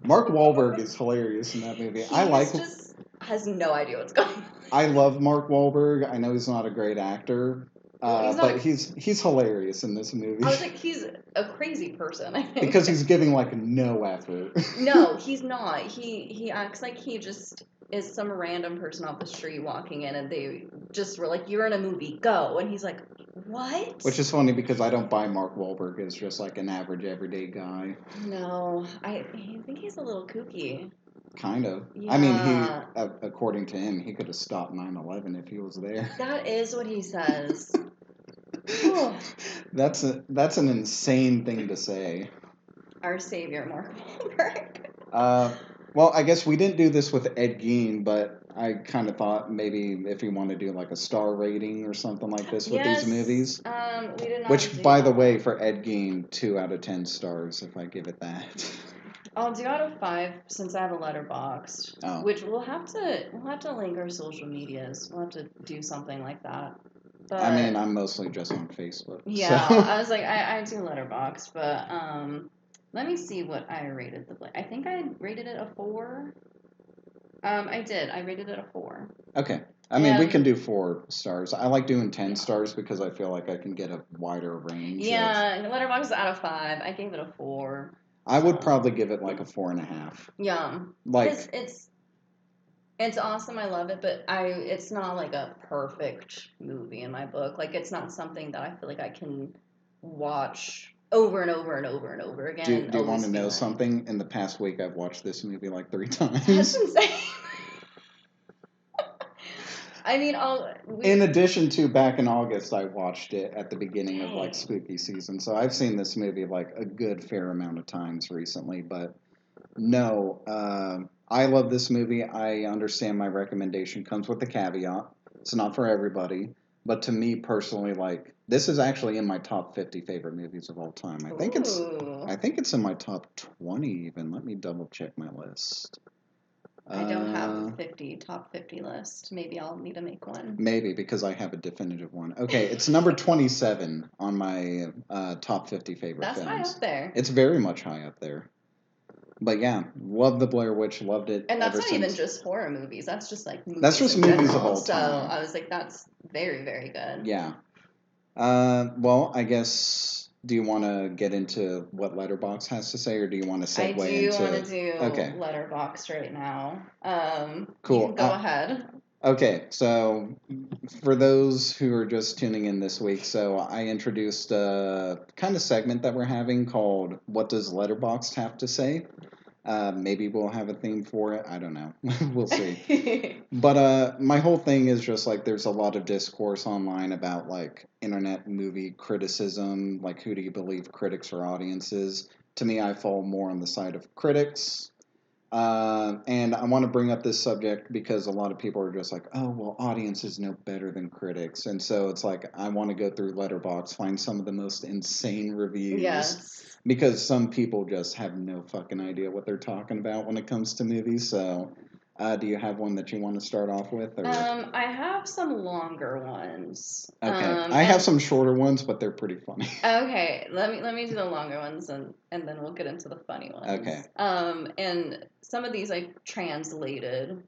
Mark Wahlberg is hilarious in that movie. Just has no idea what's going on. I love Mark Wahlberg. I know he's not a great actor. But he's hilarious in this movie. I was like, he's a crazy person, I think. Because he's giving like no effort. No, he's not. He acts like he just is some random person off the street walking in, and they just were like, "You're in a movie, go!" And he's like, "What?" Which is funny because I don't buy Mark Wahlberg as just like an average everyday guy. No, I think he's a little kooky. Kind of. Yeah. According to him, he could have stopped 9/11 if he was there. That is what he says. That's an insane thing to say. Our savior, Mark Wahlberg. Well, I guess we didn't do this with Ed Gein, but I kind of thought maybe if you want to do like a star rating or something like this with these movies. We did not. Which, by the way, for Ed Gein, 2 out of 10 stars if I give it that. I'll do out of 5 since I have a letterbox. Oh. Which we'll have to link our social medias. We'll have to do something like that. But, I'm mostly just on Facebook. Yeah, so. I was like, I do letterbox, but let me see what I rated I think I rated it a 4. I did. I rated it a 4. Okay. We can do 4 stars. I like doing 10 stars because I feel like I can get a wider range. Yeah, letterbox is out of 5. I gave it a 4. I would probably give it like a 4.5. Yeah. Like It's awesome. I love it, but it's not like a perfect movie in my book. Like it's not something that I feel like I can watch over and over and over and over again. Do you want to know something? In the past week, I've watched this movie like 3 times. That's insane. I mean, in addition to back in August, I watched it at the beginning of like spooky season. So I've seen this movie like a good fair amount of times recently. But no, I love this movie. I understand my recommendation comes with a caveat. It's not for everybody. But to me personally, like this is actually in my top 50 favorite movies of all time. I think it's in my top 20 even. Let me double check my list. I don't have a top 50 list. Maybe I'll need to make one. Maybe, because I have a definitive one. Okay, it's number 27 on my top 50 favorite films. That's high up there. It's very much high up there. But yeah, love the Blair Witch, loved it. And that's not even just horror movies. That's just like movies. That's just movies of all time. So I was like, that's very, very good. Yeah. Well, I guess... Do you want to get into what Letterboxd has to say, or do you want to segue into... I do want to do Letterboxd right now. Cool. You can go ahead. Okay, so for those who are just tuning in this week, so I introduced a kind of segment that we're having called What Does Letterboxd Have to Say? Maybe we'll have a theme for it. I don't know. We'll see. But my whole thing is just like there's a lot of discourse online about like internet movie criticism, like who do you believe, critics or audiences? To me, I fall more on the side of critics. And I want to bring up this subject because a lot of people are just like, oh, well, audiences know better than critics. And so it's like, I want to go through Letterboxd, find some of the most insane reviews. Yes. Because some people just have no fucking idea what they're talking about when it comes to movies. So, do you have one that you want to start off with? Or? I have some longer ones. Okay. I have some shorter ones, but they're pretty funny. Okay. Let me do the longer ones and then we'll get into the funny ones. Okay. And some of these I translated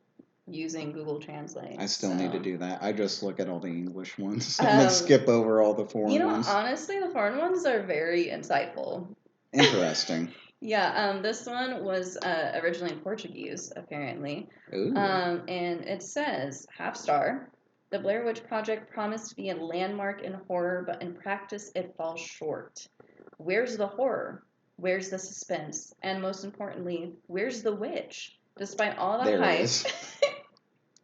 using Google Translate. I still need to do that. I just look at all the English ones and then skip over all the foreign ones. Honestly, the foreign ones are very insightful. Interesting. Yeah, this one was originally in Portuguese, apparently. Ooh. And it says, half star, the Blair Witch Project promised to be a landmark in horror, but in practice it falls short. Where's the horror? Where's the suspense? And most importantly, where's the witch? Despite all the hype,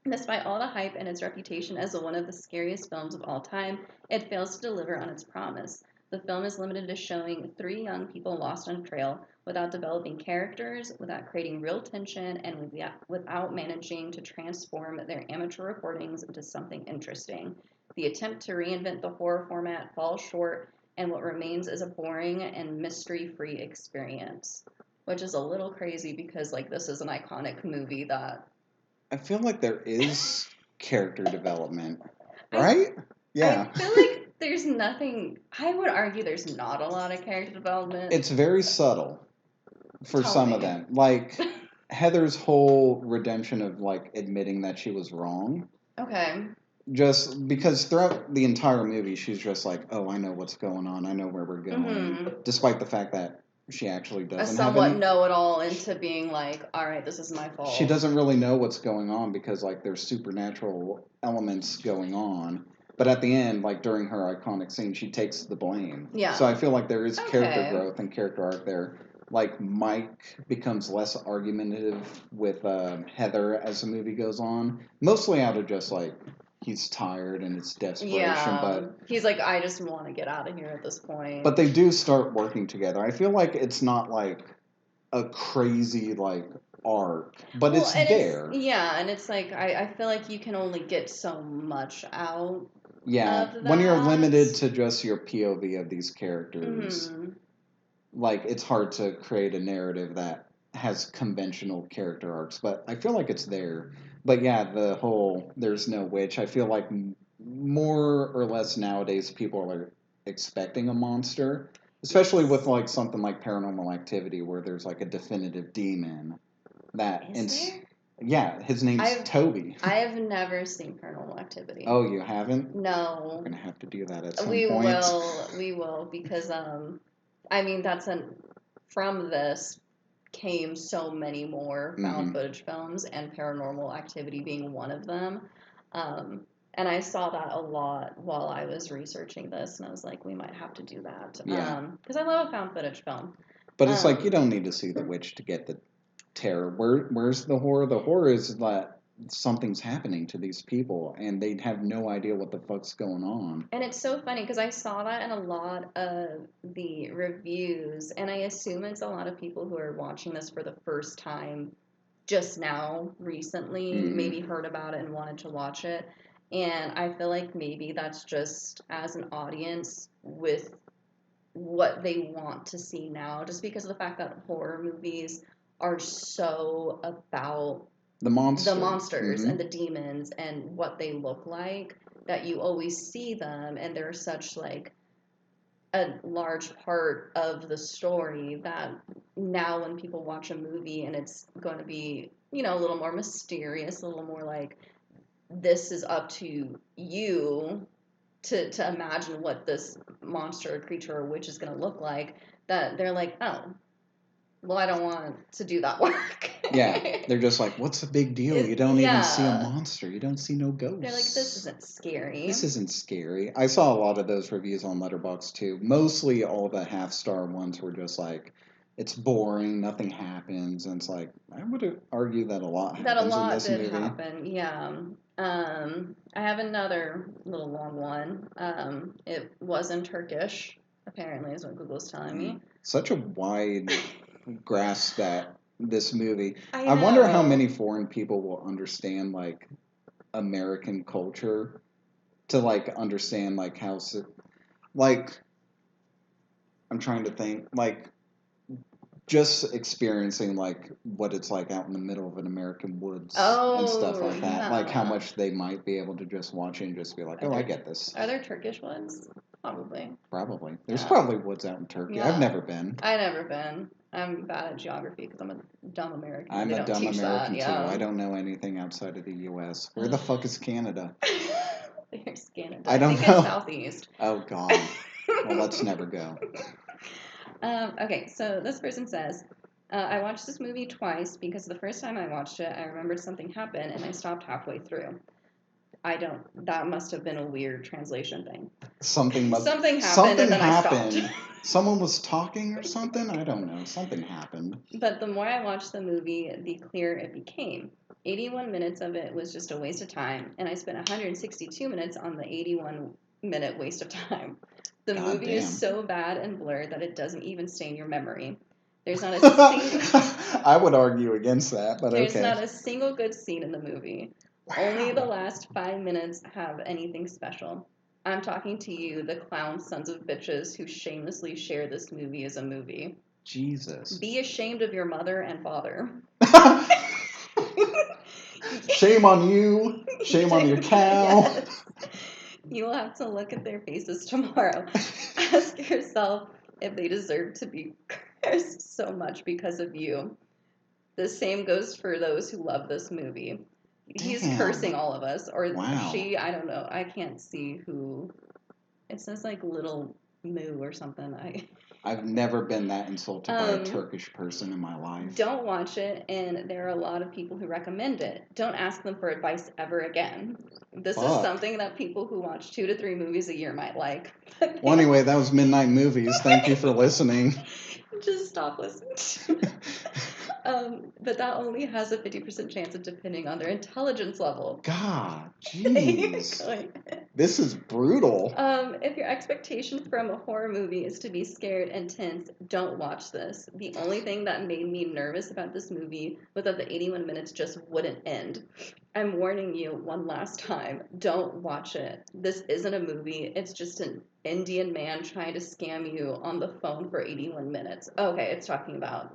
despite all the hype and its reputation as one of the scariest films of all time, it fails to deliver on its promise. The film is limited to showing 3 young people lost on trail without developing characters, without creating real tension, and without managing to transform their amateur recordings into something interesting. The attempt to reinvent the horror format falls short, and what remains is a boring and mystery-free experience. Which is a little crazy because, like, this is an iconic movie that... I feel like there is character development, right? Yeah. I feel like there's nothing... I would argue there's not a lot of character development. It's very subtle for some of them. Like, Heather's whole redemption of, like, admitting that she was wrong. Okay. Just because throughout the entire movie, she's just like, oh, I know what's going on. I know where we're going. Mm-hmm. Despite the fact that she actually doesn't have somewhat know-it-all into being like, all right, this is my fault. She doesn't really know what's going on because, like, there's supernatural elements going on. But at the end, like, during her iconic scene, she takes the blame. Yeah. So I feel like there is character growth and character arc there. Like, Mike becomes less argumentative with Heather as the movie goes on. Mostly out of just, like, he's tired and it's desperation. Yeah. But he's like, I just want to get out of here at this point. But they do start working together. I feel like it's not, like, a crazy, like, arc. But it's there. And it's like, I feel like you can only get so much out. Yeah, when you're limited to just your POV of these characters, like, it's hard to create a narrative that has conventional character arcs, but I feel like it's there. But yeah, the whole there's no witch, I feel like more or less nowadays people are expecting a monster, especially with, like, something like Paranormal Activity where there's, like, a definitive demon. There? Yeah, his name's Toby. I have never seen Paranormal Activity. Oh, you haven't? No. We're going to have to do that at some point. We will, because, I mean, from this, came so many more found footage films, and Paranormal Activity being one of them. And I saw that a lot while I was researching this, and I was like, we might have to do that. Yeah. Because I love a found footage film. But it's like, you don't need to see The Witch to get the terror. Where's the horror? The horror is that something's happening to these people, and they have no idea what the fuck's going on. And it's so funny, because I saw that in a lot of the reviews, and I assume it's a lot of people who are watching this for the first time just now, recently, maybe heard about it and wanted to watch it. And I feel like maybe that's just as an audience with what they want to see now, just because of the fact that horror movies are so about the monsters and the demons and what they look like, that you always see them, and they're such like a large part of the story, that now when people watch a movie and it's going to be, you know, a little more mysterious, a little more like, this is up to you to imagine what this monster or creature or witch is going to look like, that they're like, oh, well, I don't want to do that work. Yeah, they're just like, what's the big deal? You don't even see a monster. You don't see no ghosts. They're like, this isn't scary. This isn't scary. I saw a lot of those reviews on Letterboxd too. Mostly all the half-star ones were just like, it's boring, nothing happens, and it's like, I would argue that a lot happens in this movie. Happen, yeah. I have another little long one. It was in Turkish, apparently, is what Google's telling me. Such a wide grasp that this movie. I wonder how many foreign people will understand like American culture to like understand like how like I'm trying to think like just experiencing like what it's like out in the middle of an American woods and stuff like that. Like how much they might be able to just watch it and just be like, I get this. Are there Turkish woods? Probably. There's probably woods out in Turkey. Yeah. I've never been. I've never been. I'm bad at geography because I'm a dumb American. I'm a dumb American too. Yeah. I don't know anything outside of the U.S. Where the fuck is Canada? There's Canada. I think know. It's southeast. Oh, God. Well, let's never go. Okay, so this person says, I watched this movie twice because the first time I watched it, I remembered something happened and I stopped halfway through. That must have been a weird translation thing. Something happened and then I stopped. Someone was talking or something? I don't know. Something happened. But the more I watched the movie, the clearer it became. 81 minutes of it was just a waste of time, and I spent 162 minutes on the 81-minute waste of time. The movie is so bad and blurred that it doesn't even stay in your memory. There's not a single... I would argue against that, but There's not a single good scene in the movie. Wow. Only the last 5 minutes have anything special. I'm talking to you, the clown sons of bitches who shamelessly share this movie as a movie. Jesus. Be ashamed of your mother and father. Shame on you. Shame on your cow. Yes. You'll have to look at their faces tomorrow. Ask yourself if they deserve to be cursed so much because of you. The same goes for those who love this movie. He's cursing all of us. Or she, I don't know. I can't see who. It says like Little Moo or something. I've never been that insulted by a Turkish person in my life. Don't watch it, and there are a lot of people who recommend it. Don't ask them for advice ever again. This is something that people who watch 2 to 3 movies a year might like. Well, anyway, that was Midnight Movies. Thank you for listening. Just stop listening. But that only has a 50% chance of depending on their intelligence level. God, jeez. This is brutal. If your expectation from a horror movie is to be scared and tense, don't watch this. The only thing that made me nervous about this movie was that the 81 minutes just wouldn't end. I'm warning you one last time, don't watch it. This isn't a movie. It's just an Indian man trying to scam you on the phone for 81 minutes. Okay, it's talking about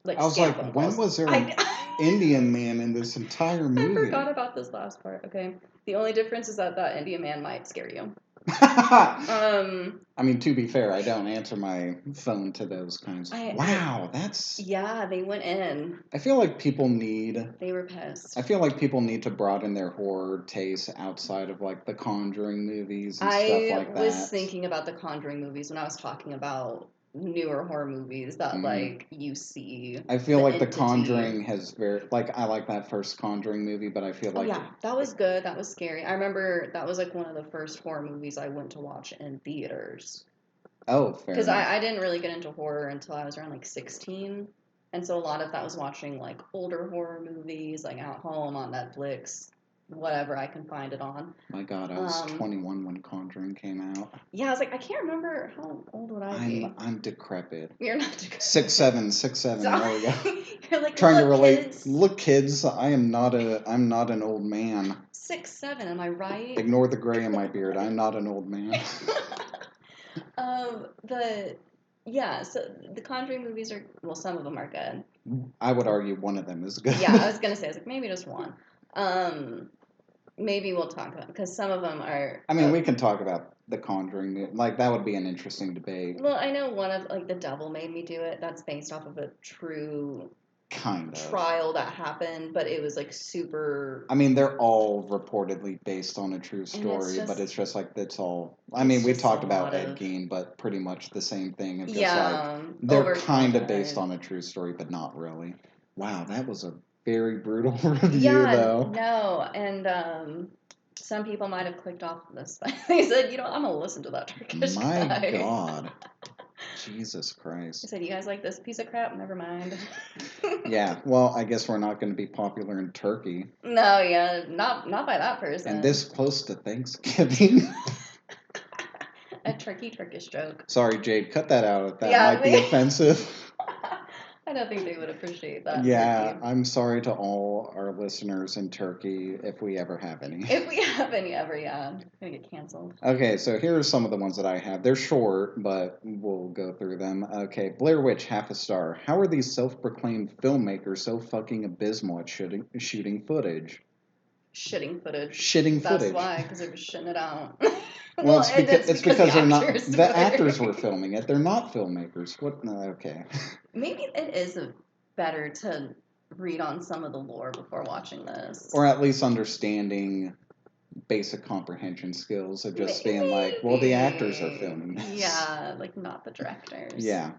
like I was like, when was there an Indian man in this entire movie? I forgot about this last part. Okay, the only difference is that Indian man might scare you. I mean, to be fair, I don't answer my phone to those kinds. Wow, that's... Yeah, they went in. I feel like people need... They were pissed. I feel like people need to broaden their horror taste outside of, like, the Conjuring movies and stuff like that. I was thinking about the Conjuring movies when I was talking about newer horror movies that like you see. I feel like The Conjuring has I like that first Conjuring movie, but I feel like that was good. That was scary. I remember that was like one of the first horror movies I went to watch in theaters. Oh, fair. Because I didn't really get into horror until I was around like 16. And so a lot of that was watching like older horror movies, like at home on Netflix, whatever I can find it on. My God, I was 21 when Conjuring came out. Yeah, I was like, I can't remember how old would I be. I'm decrepit. You're not decrepit. 6'7", So, there we go. You're like, trying to relate. Kids. Look, kids, I'm not an old man. 6'7", am I right? Ignore the gray in my beard. I'm not an old man. So the Conjuring movies are, well, some of them are good. I would argue one of them is good. Yeah, I was going to say, maybe just one. Maybe we'll talk about, because some of them are... I mean, we can talk about The Conjuring. Like, that would be an interesting debate. Well, I know one of, like, The Devil Made Me Do It. That's based off of a true... trial that happened, but it was like super. I mean, they're all reportedly based on a true story, but it's just like it's all. I mean, we talked about Ed Gein, but pretty much the same thing. It's just like they're kind of based on a true story, but not really. Wow, that was a very brutal review, though. No, and some people might have clicked off of this, but they said, I'm gonna listen to that Turkish guy. My God. Jesus Christ. I said, you guys like this piece of crap? Never mind. Yeah, well, I guess we're not going to be popular in Turkey. No, yeah, not by that person. And this close to Thanksgiving. A Turkish joke. Sorry, Jade, cut that out if that might be offensive. I don't think they would appreciate that. Yeah, I'm sorry to all our listeners in Turkey, if we ever have any. If we have any ever, yeah. I'm going to get canceled. Okay, so here are some of the ones that I have. They're short, but we'll go through them. Okay, Blair Witch, half a star. How are these self-proclaimed filmmakers so fucking abysmal at shooting footage? Shitting footage. Shitting footage. That's why, because they were shitting it out. Well, it's because they're not. The actors were filming it. They're not filmmakers. What? No, okay. Maybe it is better to read on some of the lore before watching this, or at least understanding basic comprehension skills of just being like, well, the actors are filming this. Yeah, like not the directors. Yeah.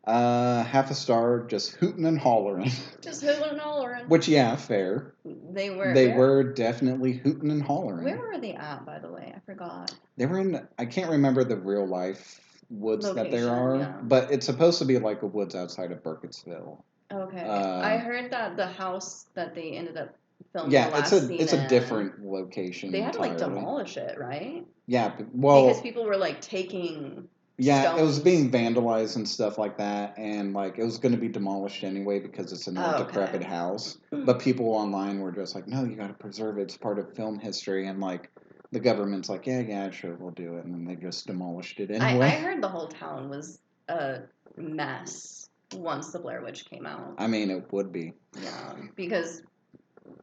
Half a star, just hooting and hollering. Just hooting and hollering. Which, yeah, fair. They were definitely hooting and hollering. Where were they at, by the way? I forgot. They were in, I can't remember the real life woods location, that there are, but it's supposed to be like a woods outside of Burkittsville. Okay. I heard that the house that they ended up filming it's a different location. They had to like demolish it, right? Yeah, well, because people were like taking. Yeah, stones. It was being vandalized and stuff like that, and like it was going to be demolished anyway because it's an old decrepit house. But people online were just like, "No, you got to preserve it. It's part of film history." And like the government's like, "Yeah, sure, we'll do it," and then they just demolished it anyway. I heard the whole town was a mess once the Blair Witch came out. I mean, it would be. Yeah, because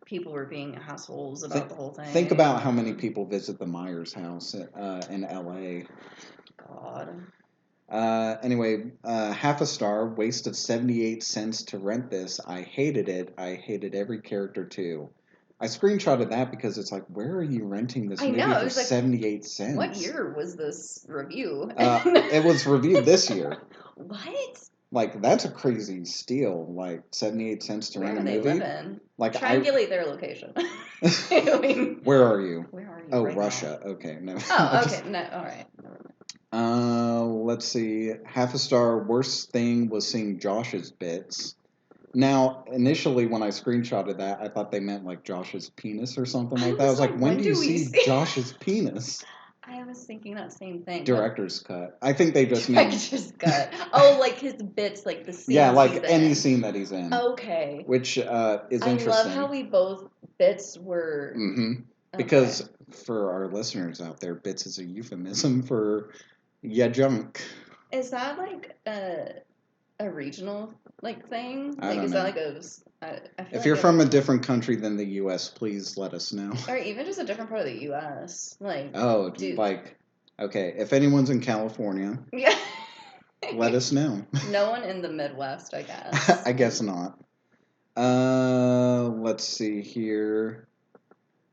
people were being assholes about the whole thing. Think about how many people visit the Myers house in L.A. God. Anyway, half a star, waste of 78 cents to rent this. I hated it. I hated every character too. I screenshotted that because it's like, where are you renting this movie for 78 cents? What year was this review? It was reviewed this year. What? Like, that's a crazy steal. Like, 78 cents to rent a movie. Where do they live in? Like, triangulate their location. Where are you? Where are you? Oh, right Russia. Now? Okay. No. Oh, okay. No, all right. Let's see. Half a star. Worst thing was seeing Josh's bits. Now, initially, when I screenshotted that, I thought they meant like Josh's penis or something like that. I was like, when do you see Josh's penis? I was thinking that same thing. Director's cut. I think they just mean Director's cut. Oh, like his bits, like the scene. Yeah, like any scene that he's in. Okay. Which is interesting. I love how we both bits were. Mm-hmm. Because for our listeners out there, bits is a euphemism for junk. Is that like a regional like thing? I don't is know. That like a? If you're from a different country than the U.S., please let us know. Or even just a different part of the U.S. Like. Oh, like, okay. If anyone's in California, yeah, let us know. No one in the Midwest, I guess. I guess not. Let's see here.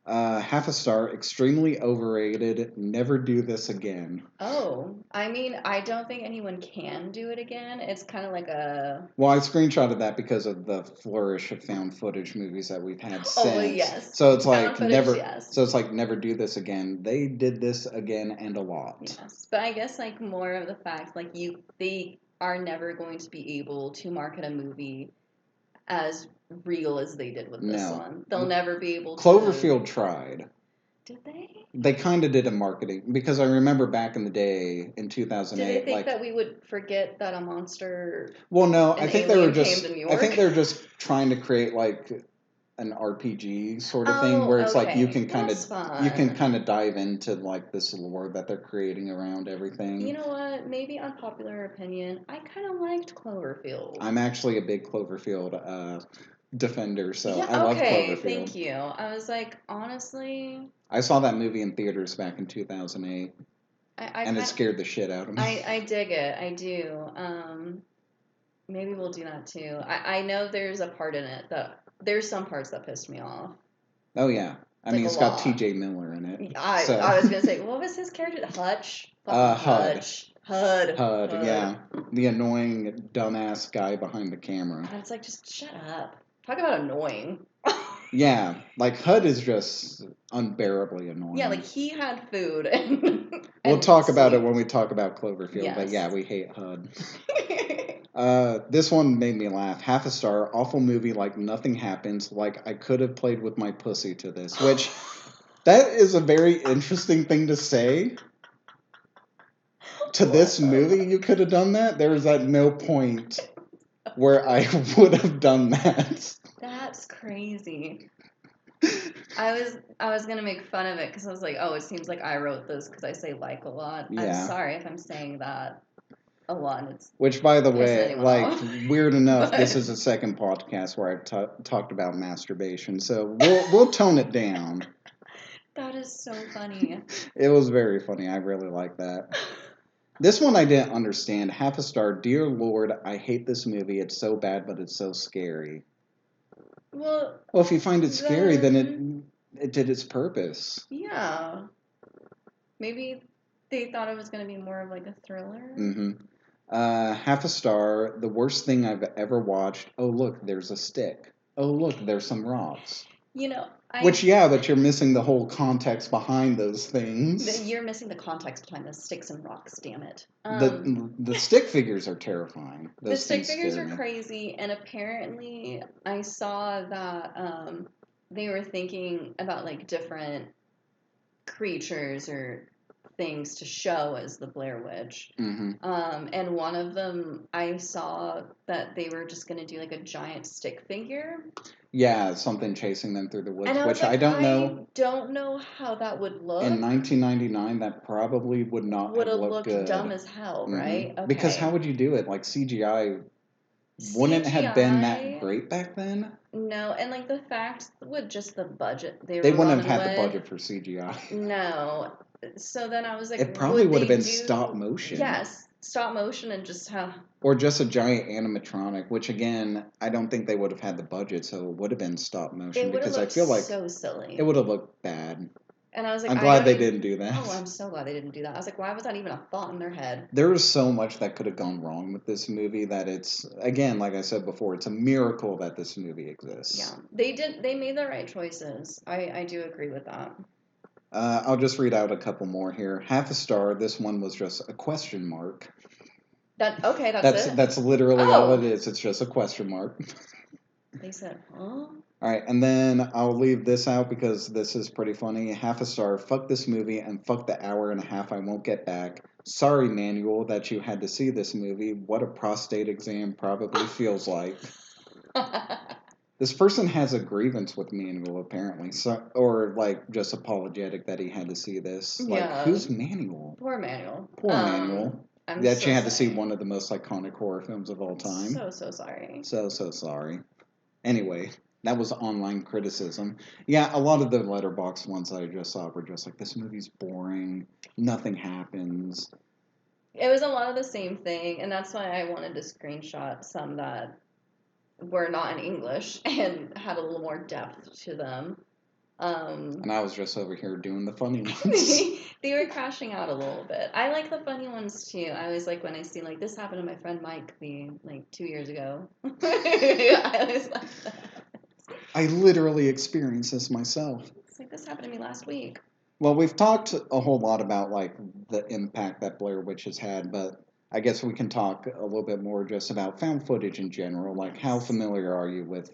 Half a star, extremely overrated, never do this again. Oh, I mean, I don't think anyone can do it again. It's kind of like a... Well, I screenshotted that because of the flourish of found footage movies that we've had since. Oh, well, yes. So it's Found like footage, never. yes. So it's like never do this again. They did this again and a lot. Yes, but I guess like more of the fact like they are never going to be able to market a movie as real as they did with this one. They'll never be able to. Cloverfield tried. Did they? They kind of did a marketing because I remember back in the day in 2008. Did they think that we would forget that a monster? Well, no, I think they were just. Came to New York? I think they're just trying to create like an RPG sort of thing where it's like you can kind of dive into like this lore that they're creating around everything. You know what? Maybe unpopular opinion. I kind of liked Cloverfield. I'm actually a big Cloverfield defender, so yeah, I love Cloverfield. Thank you. I was like, honestly, I saw that movie in theaters back in 2008, and it scared the shit out of me. I dig it. I do. Maybe we'll do that too. I know there's a part in it that there's some parts that pissed me off. Oh yeah, I mean it's got T.J. Miller in it. I was gonna say, what was his character? Hutch. Hud. Hud. Yeah, the annoying dumbass guy behind the camera. And it's like, just shut up. Talk about annoying. Yeah, like HUD is just unbearably annoying. Yeah, like he had food and we'll talk about it when we talk about Cloverfield, yes. But yeah, we hate HUD. This one made me laugh. Half a star, awful movie like nothing happens, like I could have played with my pussy to this, which that is a very interesting thing to say. To this movie, you could have done that? There was at no point where I would have done that. That's crazy. I was gonna make fun of it because I was like, oh, it seems like I wrote this because I say like a lot. Yeah. I'm sorry if I'm saying that a lot. Which, by the way, like weird enough, this is the second podcast where I've talked about masturbation, so we'll tone it down. That is so funny. It was very funny. I really like that. This one I didn't understand. Half a star. Dear Lord, I hate this movie. It's so bad, but it's so scary. Well, if you find it scary, then it did its purpose. Yeah. Maybe they thought it was going to be more of like a thriller. Mm-hmm. Half a star. The worst thing I've ever watched. Oh, look, there's a stick. Oh, look, there's some rocks. You know, but you're missing the whole context behind those things. You're missing the context behind the sticks and rocks, damn it. The stick figures are terrifying. The stick figures are crazy, and apparently I saw that they were thinking about like different creatures or things to show as the Blair Witch. Mm-hmm. And one of them, I saw that they were just going to do like a giant stick figure. Yeah, something chasing them through the woods, which like, I don't know. I don't know how that would look. In 1999, that probably would not have looked good. Dumb as hell, mm-hmm. Right? Okay. Because how would you do it? Like CGI wouldn't have been that great back then. No, and like the fact with just the budget they wouldn't have had the budget for CGI. No. So then I was like, it probably would have been stop motion. Yes, stop motion and just have. Or just a giant animatronic, which again, I don't think they would have had the budget, so it would have been stop motion because I feel like so silly. It would have looked bad. And I was like, I'm glad they didn't do that. Oh, I'm so glad they didn't do that. I was like, why was that even a thought in their head? There was so much that could have gone wrong with this movie that it's, again, like I said before, it's a miracle that this movie exists. Yeah, they made the right choices. I do agree with that. I'll just read out a couple more here. Half a star. This one was just a question mark. That's it? That's literally all it is. It's just a question mark. They said, huh? All right, and then I'll leave this out because this is pretty funny. Half a star. Fuck this movie and fuck the hour and a half I won't get back. Sorry, Manuel, that you had to see this movie. What a prostate exam probably feels like. This person has a grievance with Manuel, apparently, or like just apologetic that he had to see this. Like, who's Manuel? Poor Manuel. Poor Manuel. That you had to see one of the most iconic horror films of all time. So sorry. So sorry. Anyway, that was online criticism. Yeah, a lot of the Letterboxd ones I just saw were just like, this movie's boring. Nothing happens. It was a lot of the same thing, and that's why I wanted to screenshot some that were not in English and had a little more depth to them. And I was just over here doing the funny ones. They were crashing out a little bit. I like the funny ones too. I always like when I see like this happened to my friend Mike 2 years ago. I always like that. I literally experienced this myself. It's like this happened to me last week. Well, we've talked a whole lot about like the impact that Blair Witch has had, but I guess we can talk a little bit more just about found footage in general. Like, how familiar are you with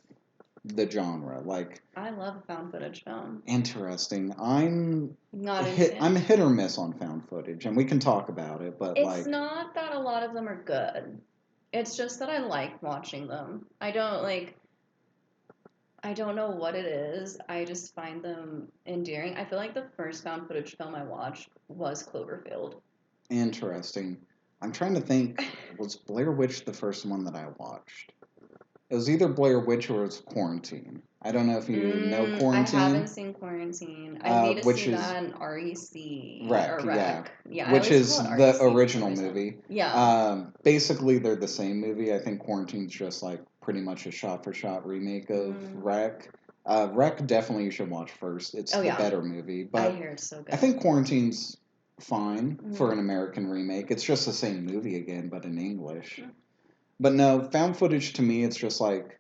the genre? Like, I love found footage film. Interesting. I'm not I'm hit or miss on found footage, and we can talk about it. But it's not that a lot of them are good. It's just that I like watching them. I don't know what it is. I just find them endearing. I feel like the first found footage film I watched was Cloverfield. Interesting. I'm trying to think. Was Blair Witch the first one that I watched? It was either Blair Witch or it was Quarantine. I don't know if you know Quarantine. I haven't seen Quarantine. I need to see that in REC. Rec, Rec. Yeah, which is the original movie. Yeah. Basically, they're the same movie. I think Quarantine's just like pretty much a shot-for-shot remake of Rec. Rec definitely you should watch first. It's the better movie. But I hear it's so good. I think Quarantine's fine for an American remake. It's just the same movie again, but in English. But no, found footage to me, it's just like,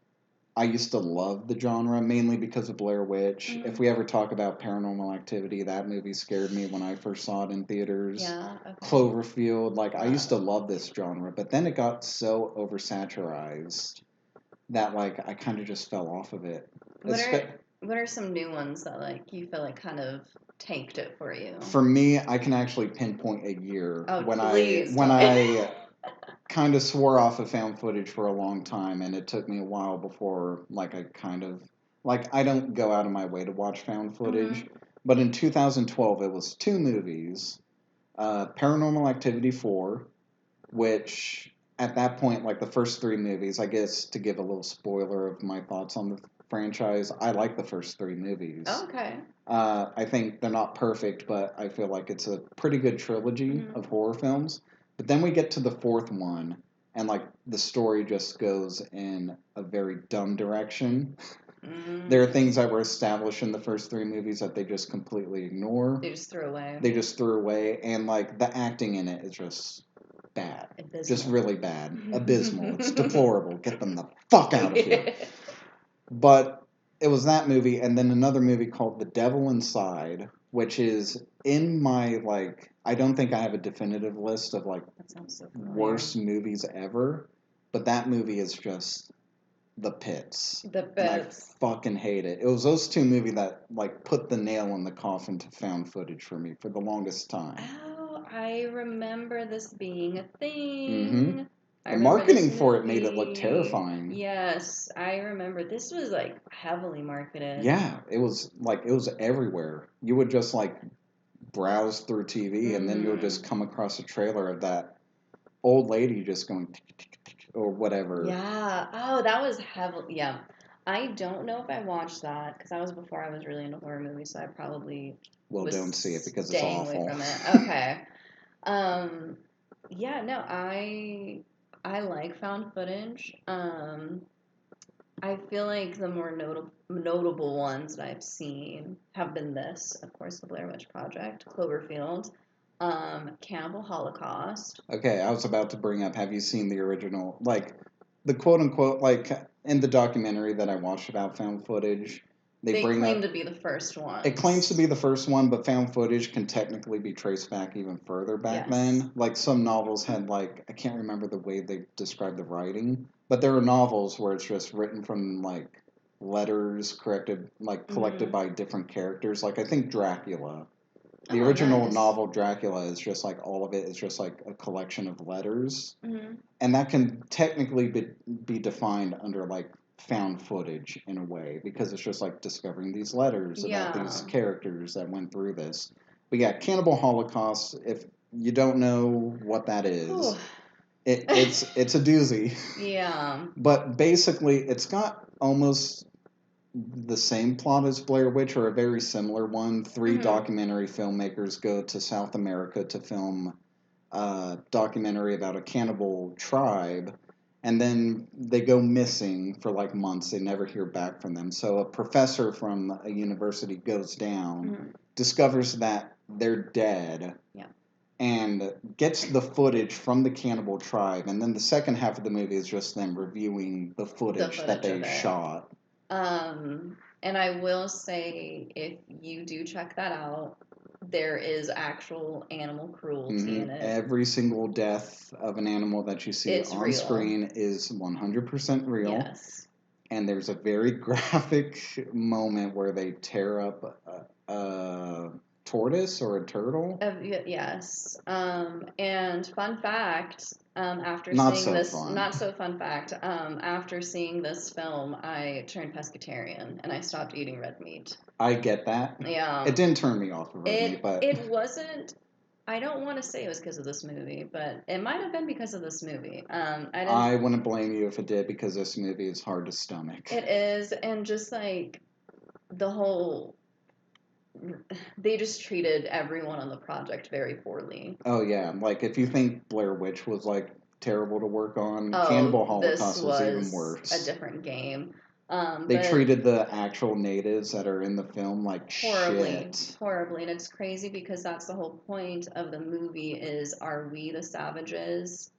I used to love the genre, mainly because of Blair Witch. If we ever talk about Paranormal Activity, that movie scared me when I first saw it in theaters. Yeah, okay. Cloverfield, like, I used to love this genre, but then it got so oversaturized that, like, I kind of just fell off of it. What are some new ones that, like, you feel like kind of tanked it for you? For me, I can actually pinpoint a year when I kind of swore off of found footage for a long time, and it took me a while before, like, I don't go out of my way to watch found footage, but in 2012, it was 2 movies, Paranormal Activity 4, which, at that point, like, the first 3 movies, I guess, to give a little spoiler of my thoughts on the franchise, I like the first 3 movies. Okay. I think they're not perfect, but I feel like it's a pretty good trilogy of horror films. But then we get to the 4th one, and, like, the story just goes in a very dumb direction. There are things that were established in the first 3 movies that they just completely ignore. They just threw away. And, like, the acting in it is just bad. Abysmal. Just really bad. Abysmal. It's deplorable. Get them the fuck out of here. But it was that movie, and then another movie called The Devil Inside, which is in my, like, I don't think I have a definitive list of, like, worst movies ever, but that movie is just the pits. And I fucking hate it. It was those 2 movies that, like, put the nail in the coffin to found footage for me for the longest time. Oh, I remember this being a thing. The marketing for it made it look terrifying. Yes, I remember. This was, like, heavily marketed. Yeah, it was everywhere. You would just, like, browse through TV, and then you would just come across a trailer of that old lady just going or whatever. Yeah. Oh, that was heavily. Yeah. I don't know if I watched that because that was before I was really into horror movies, so I probably don't see it because it's awful. Away from it. Okay. Yeah. No, I like found footage. I feel like the more notable ones that I've seen have been this, of course, the Blair Witch Project, Cloverfield, Cannibal Holocaust. Okay, I was about to bring up, have you seen the original, like, the quote-unquote, like, in the documentary that I watched about found footage, they claim to be the first one. It claims to be the first one, but found footage can technically be traced back even further back then. Like, some novels had, like, I can't remember the way they described the writing, but there are novels where it's just written from, like, letters collected by different characters. Like, I think Dracula. The original novel Dracula is just like all of it is just like a collection of letters. And that can technically be defined under like found footage in a way because it's just like discovering these letters about these characters that went through this. But yeah, Cannibal Holocaust, if you don't know what that is, it's a doozy. Yeah. But basically it's got almost the same plot as Blair Witch or a very similar one. 3 documentary filmmakers go to South America to film a documentary about a cannibal tribe, and then they go missing for like months. They never hear back from them. So a professor from a university goes down, discovers that they're dead, and gets the footage from the cannibal tribe. And then the second half of the movie is just them reviewing the footage that they shot. And I will say, if you do check that out, there is actual animal cruelty in it. Every single death of an animal that you see on screen is 100% real. Yes. And there's a very graphic moment where they tear up a tortoise or a turtle. Yes. And fun fact, after seeing this film, I turned pescatarian and I stopped eating red meat. I get that. Yeah. It didn't turn me off of red meat, but it wasn't. I don't want to say it was because of this movie, but it might have been because of this movie. I wouldn't blame you if it did, because this movie is hard to stomach. It is, and just like the whole. They just treated everyone on the project very poorly. Oh yeah, like if you think Blair Witch was like terrible to work on, Cannibal Holocaust was even worse. A different game. They treated the actual natives that are in the film like horribly, shit. Horribly, and it's crazy because that's the whole point of the movie: is are we the savages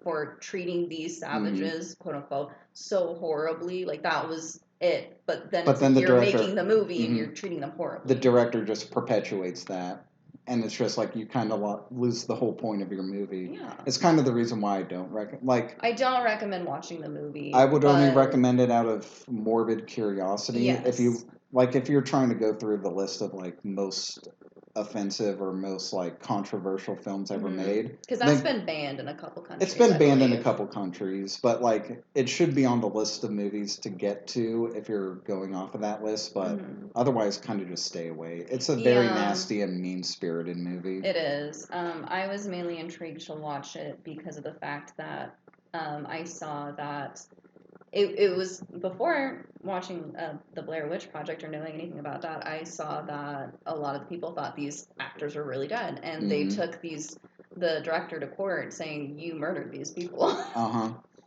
for treating these savages, quote unquote, so horribly? Like that was it. But then the you're director, making the movie and you're treating them horribly. The director just perpetuates that. And it's just like you kind of lose the whole point of your movie. Yeah. It's kind of the reason why I don't recommend. I don't recommend watching the movie. I would only recommend it out of morbid curiosity. Yes. If you're trying to go through the list of like most offensive or most like controversial films ever made, because that's been banned in a couple countries. It's been banned in a couple countries, but like it should be on the list of movies to get to if you're going off of that list. But otherwise, kind of just stay away. It's a very nasty and mean-spirited movie. It is. I was mainly intrigued to watch it because of the fact that I saw that. It was before watching the Blair Witch Project or knowing anything about that. I saw that a lot of the people thought these actors were really dead, and they took the director to court saying, "You murdered these people."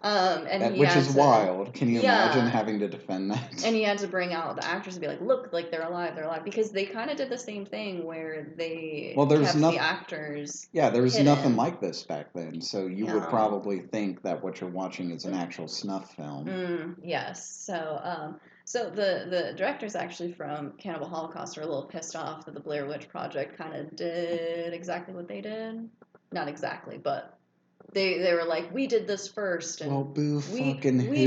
Which is wild. Can you imagine having to defend that? And he had to bring out the actors and be like, "Look, like they're alive, because they kind of did the same thing where they kept the actors. Yeah, there was nothing like this back then, so you would probably think that what you're watching is an actual snuff film. Yes. So the directors actually from Cannibal Holocaust are a little pissed off that the Blair Witch Project kind of did exactly what they did. Not exactly, but. They were like, we did this first, and we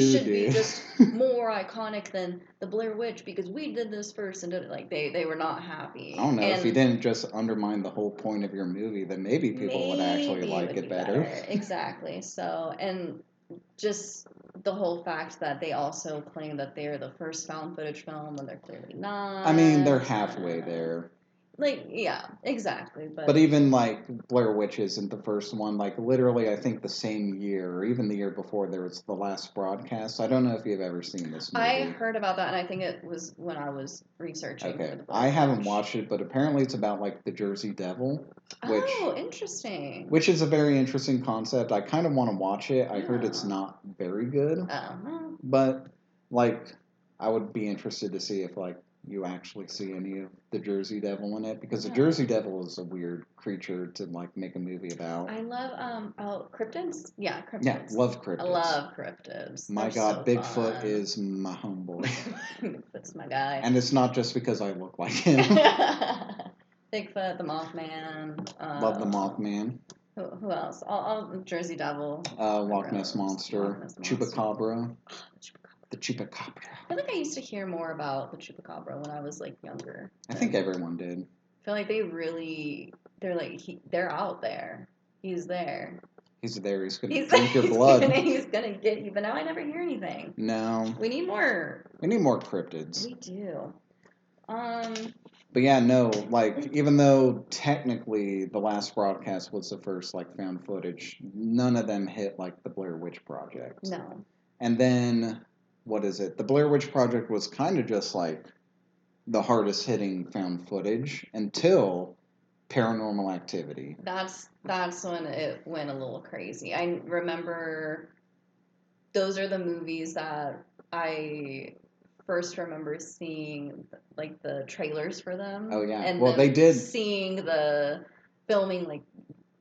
should be just more iconic than the Blair Witch because we did this first, and did it. Like they were not happy. I don't know, if you didn't just undermine the whole point of your movie, then maybe people would actually like it better. Exactly. So, and just the whole fact that they also claim that they're the first found footage film when they're clearly not. I mean, they're halfway there. Like, yeah, exactly. But even, like, Blair Witch isn't the first one. Like, literally, I think the same year, or even the year before, there was The Last Broadcast. I don't know if you've ever seen this movie. I heard about that, and I think it was when I was researching. Okay. I haven't watched it, but apparently it's about, like, the Jersey Devil. Interesting. Which is a very interesting concept. I kind of want to watch it. I heard it's not very good. But, like, I would be interested to see if, like, you actually see any of the Jersey Devil in it, because the Jersey Devil is a weird creature to like make a movie about. I love cryptids. Yeah, cryptids. Yeah, love cryptids. I love cryptids. My God, so Bigfoot is my homeboy. Bigfoot's my guy. And it's not just because I look like him. Bigfoot, the Mothman. Love the Mothman. Who else? All Jersey Devil. Loch Ness Monster. Chupacabra. The Chupacabra. I feel like I used to hear more about the Chupacabra when I was like younger. I think everyone did. I feel like they're out there. He's there. He's there. He's gonna drink your blood. He's gonna get you. But now I never hear anything. No. We need more. We need more cryptids. We do. But yeah, no, like, even though technically The Last Broadcast was the first, like, found footage, none of them hit, like, the Blair Witch Project. No. And then, what is it? The Blair Witch Project was kind of just, like, the hardest hitting found footage until Paranormal Activity. That's when it went a little crazy. I remember those are the movies that I first remember seeing, like, the trailers for them. Oh, yeah. And well, they did. Seeing the filming, like,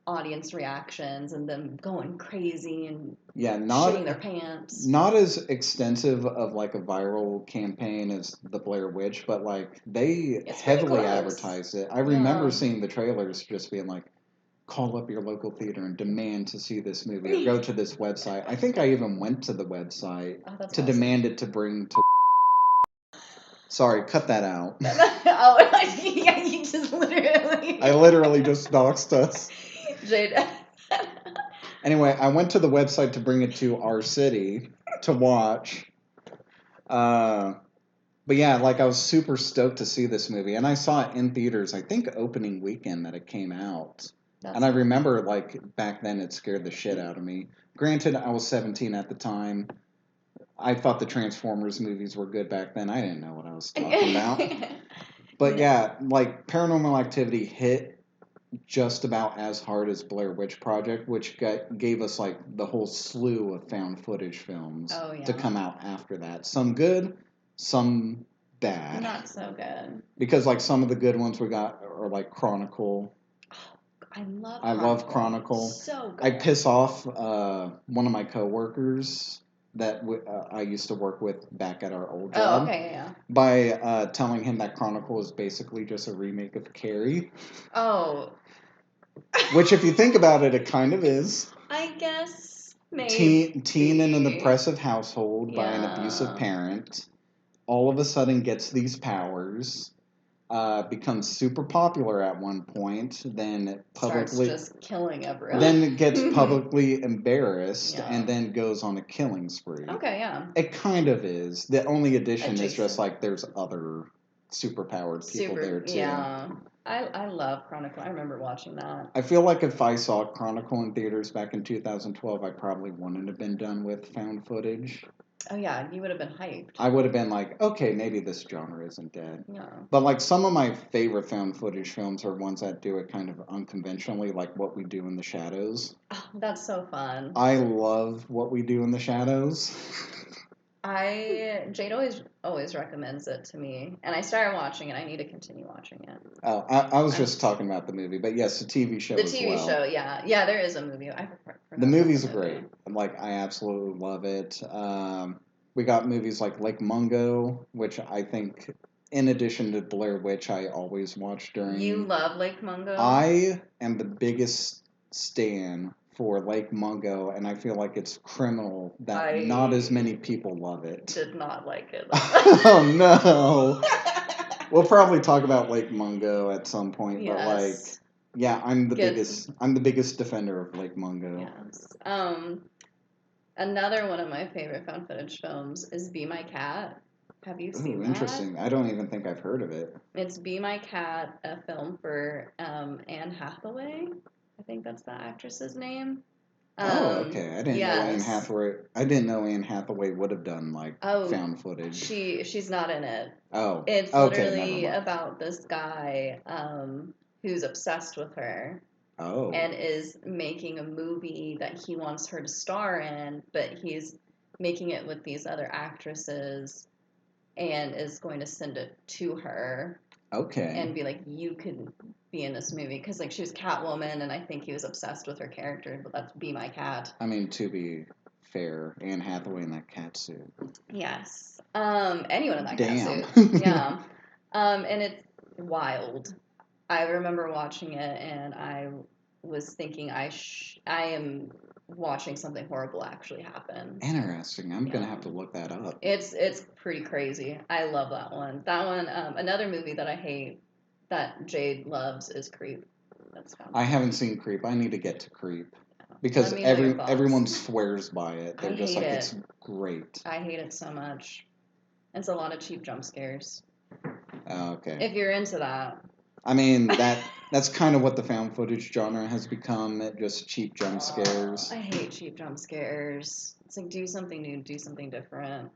audience reactions and them going crazy and shitting their pants. Not as extensive of like a viral campaign as the Blair Witch, but like they heavily advertised it. I remember seeing the trailers just being like, call up your local theater and demand to see this movie or go to this website. I think I even went to the website to demand it to bring to... Sorry, cut that out. Yeah, you just literally... I literally just doxed us. Jade. Anyway, I went to the website to bring it to our city to watch. But yeah, like I was super stoked to see this movie. And I saw it in theaters, I think opening weekend that it came out. And I remember like back then it scared the shit out of me. Granted, I was 17 at the time. I thought the Transformers movies were good back then. I didn't know what I was talking about. But yeah, like Paranormal Activity hit just about as hard as Blair Witch Project, which gave us like the whole slew of found footage films to come out after that. Some good, some bad. Not so good. Because like some of the good ones we got are like Chronicle. I love Chronicle. So good. I piss off one of my coworkers that I used to work with back at our old job. Oh, okay, yeah. By telling him that Chronicle is basically just a remake of Carrie. Oh. Which, if you think about it, it kind of is. I guess maybe. Teen in an oppressive household by an abusive parent. All of a sudden gets these powers. Becomes super popular at one point, then publicly starts just killing everyone. Then gets publicly embarrassed, and then goes on a killing spree. Okay, yeah. It kind of is. The only addition is just like there's other superpowered people there too. Yeah. I love Chronicle. I remember watching that. I feel like if I saw Chronicle in theaters back in 2012, I probably wouldn't have been done with found footage. Oh, yeah, you would have been hyped. I would have been like, okay, maybe this genre isn't dead. Yeah. But like some of my favorite found footage films are ones that do it kind of unconventionally, like What We Do in the Shadows. Oh, that's so fun. I love What We Do in the Shadows. Jade always recommends it to me, and I started watching it. I need to continue watching it. Oh, I was just talking about the movie, but yes, the TV show as well. The TV show, yeah, there is a movie. The movies are great. Like, I absolutely love it. We got movies like Lake Mungo, which I think, in addition to Blair Witch, I always watch during... You love Lake Mungo? I am the biggest stan for Lake Mungo, and I feel like it's criminal that not as many people love it. Did not like it. Oh, no. We'll probably talk about Lake Mungo at some point, but like... Yeah, I'm the biggest defender of Lake Mungo. Yes. Another one of my favorite found footage films is Be My Cat. Have you seen that? Interesting. I don't even think I've heard of it. It's Be My Cat, a film for Anne Hathaway. I think that's the actress's name. Okay. I didn't know Anne Hathaway. I didn't know Anne Hathaway would have done like found footage. She's not in it. Oh. It's literally about this guy who's obsessed with her. Oh. And is making a movie that he wants her to star in, but he's making it with these other actresses and is going to send it to her. Okay. And be like, you could be in this movie. Because like she was Catwoman, and I think he was obsessed with her character, but that's Be My Cat. I mean, to be fair, Anne Hathaway in that cat suit. Yes. Anyone in that cat suit. Yeah. And it's wild. I remember watching it, and I was thinking I am watching something horrible actually happen. Interesting. I'm gonna have to look that up. It's pretty crazy. I love that one. That one. Another movie that I hate that Jade loves is Creep. I haven't seen Creep. I need to get to Creep because everyone swears by it. They're just like, it's great. I hate it so much. It's a lot of cheap jump scares. Okay. If you're into that. I mean, that's kind of what the found footage genre has become, just cheap jump scares. I hate cheap jump scares. It's like, do something new, do something different.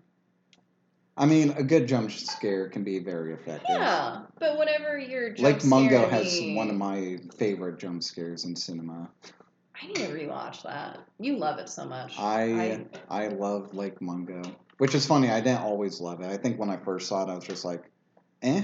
I mean, a good jump scare can be very effective. Yeah, but whatever your jump Lake Mungo has one of my favorite jump scares in cinema. I need to rewatch that. You love it so much. I love Lake Mungo, which is funny. I didn't always love it. I think when I first saw it, I was just like, eh.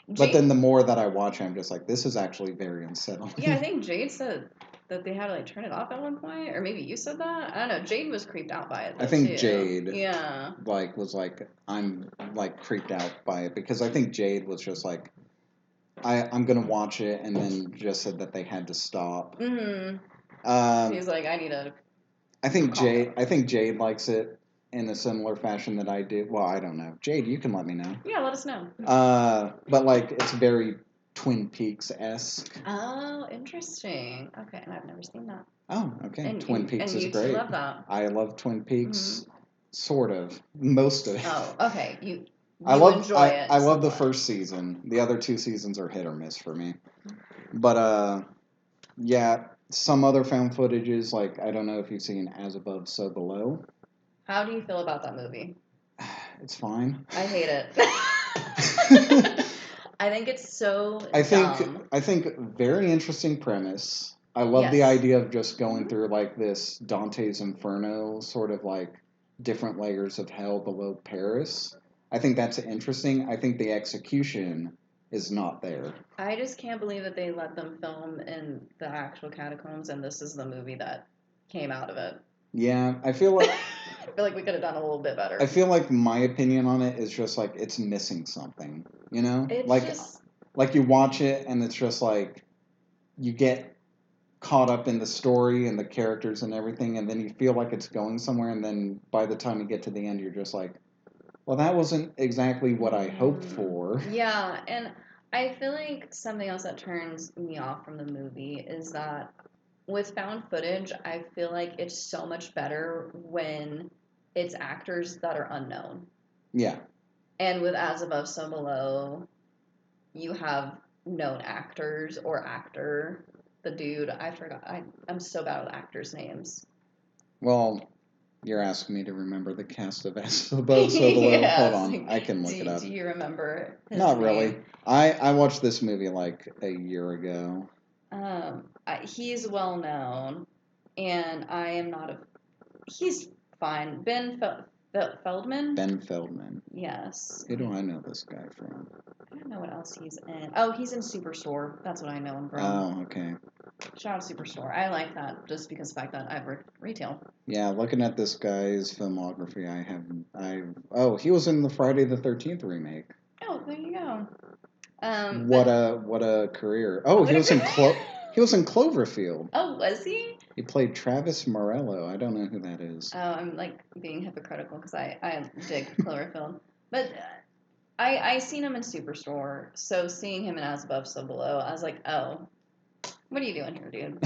But then the more that I watch it, I'm just like, this is actually very unsettling. Yeah, I think Jade said that they had to like turn it off at one point, or maybe you said that. I don't know. Jade was creeped out by it. Though, I think too. Jade, yeah, like was like, I'm like creeped out by it because I think Jade was just like, I'm gonna watch it, and then just said that they had to stop. Mm-hmm. He's like, I need to. I think Jade likes it in a similar fashion that I do. Well, I don't know. Jade, you can let me know. Yeah, let us know. But like it's very Twin Peaks-esque. Oh, interesting. Okay, and I've never seen that. Oh, okay. And, Twin Peaks is great. You love that. I love Twin Peaks, sort of, most of it. Oh, okay. You enjoy it. I love the first season. The other 2 seasons are hit or miss for me. But yeah, some other found footages, like I don't know if you've seen As Above, So Below. How do you feel about that movie? It's fine. I hate it. I think it's so dumb. I think very interesting premise. I love the idea of just going through like this Dante's Inferno, sort of like different layers of hell below Paris. I think that's interesting. I think the execution is not there. I just can't believe that they let them film in the actual catacombs, and this is the movie that came out of it. Yeah, I feel like we could have done a little bit better. I feel like my opinion on it is just like it's missing something, you know? Like you watch it and it's just like you get caught up in the story and the characters and everything, and then you feel like it's going somewhere, and then by the time you get to the end, you're just like, well, that wasn't exactly what I hoped for. Yeah, and I feel like something else that turns me off from the movie is that with found footage, I feel like it's so much better when it's actors that are unknown. Yeah. And with As Above, So Below, you have known actors or actor. The dude, I forgot. I'm so bad with actors' names. Well, you're asking me to remember the cast of As Above, So Below. Yes. Hold on, I can look it up. Do you remember his Not name? Really. I watched this movie like a year ago. He's well known, and I am not a. He's fine. Feldman? Ben Feldman. Yes. Who do I know this guy from? I don't know what else he's in. Oh, he's in Superstore. That's what I know him from. Oh, okay. Shout out Superstore. I like that just because of the fact that I've worked retail. Yeah, looking at this guy's filmography, he was in the Friday the 13th remake. Oh, there you go. What a career! Oh, he was in Cloverfield. Oh, was he? He played Travis Morello. I don't know who that is. Oh, I'm like being hypocritical because I dig Cloverfield, but I seen him in Superstore. So seeing him in As Above, So Below, I was like, oh, what are you doing here, dude?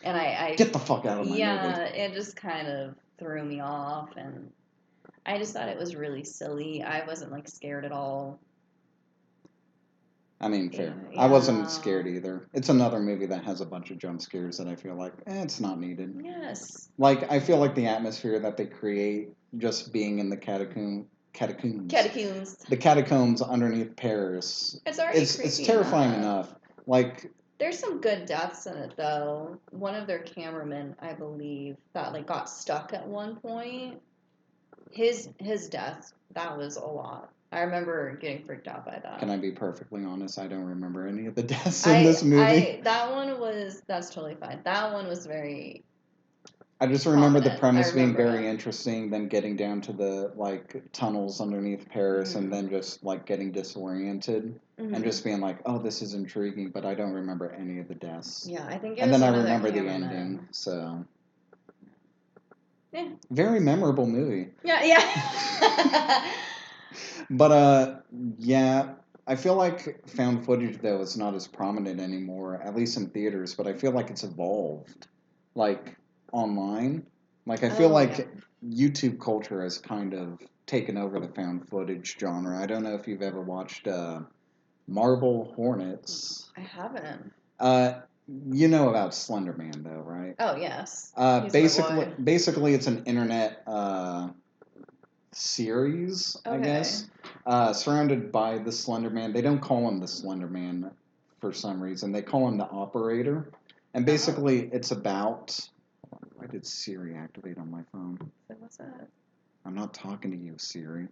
And I get the fuck out of my movie. Yeah, it just kind of threw me off, and I just thought it was really silly. I wasn't like scared at all. I mean, fair. Yeah. I wasn't scared either. It's another movie that has a bunch of jump scares that I feel like, it's not needed. Yes. Like, I feel like the atmosphere that they create just being in the catacombs. The catacombs underneath Paris. It's already It's terrifying enough. Like, there's some good deaths in it, though. One of their cameramen, I believe, that like got stuck at one point. His death, that was a lot. I remember getting freaked out by that. Can I be perfectly honest? I don't remember any of the deaths in this movie. That's totally fine. That one was very... I just remember the premise being very interesting, then getting down to the like tunnels underneath Paris, and then just like getting disoriented, and just being like, "Oh, this is intriguing," but I don't remember any of the deaths. Yeah, I think. And then I remember the ending. So. Yeah. Very memorable movie. Yeah. But yeah. I feel like found footage though is not as prominent anymore, at least in theaters. But I feel like it's evolved, like online. Like I feel YouTube culture has kind of taken over the found footage genre. I don't know if you've ever watched Marble Hornets. I haven't. You know about Slender Man though, right? Oh yes. Basically, it's an internet series, I guess, surrounded by the Slender Man. They don't call him the Slender Man for some reason. They call him the Operator. And basically, it's about... Why did Siri activate on my phone? What's that? I'm not talking to you, Siri.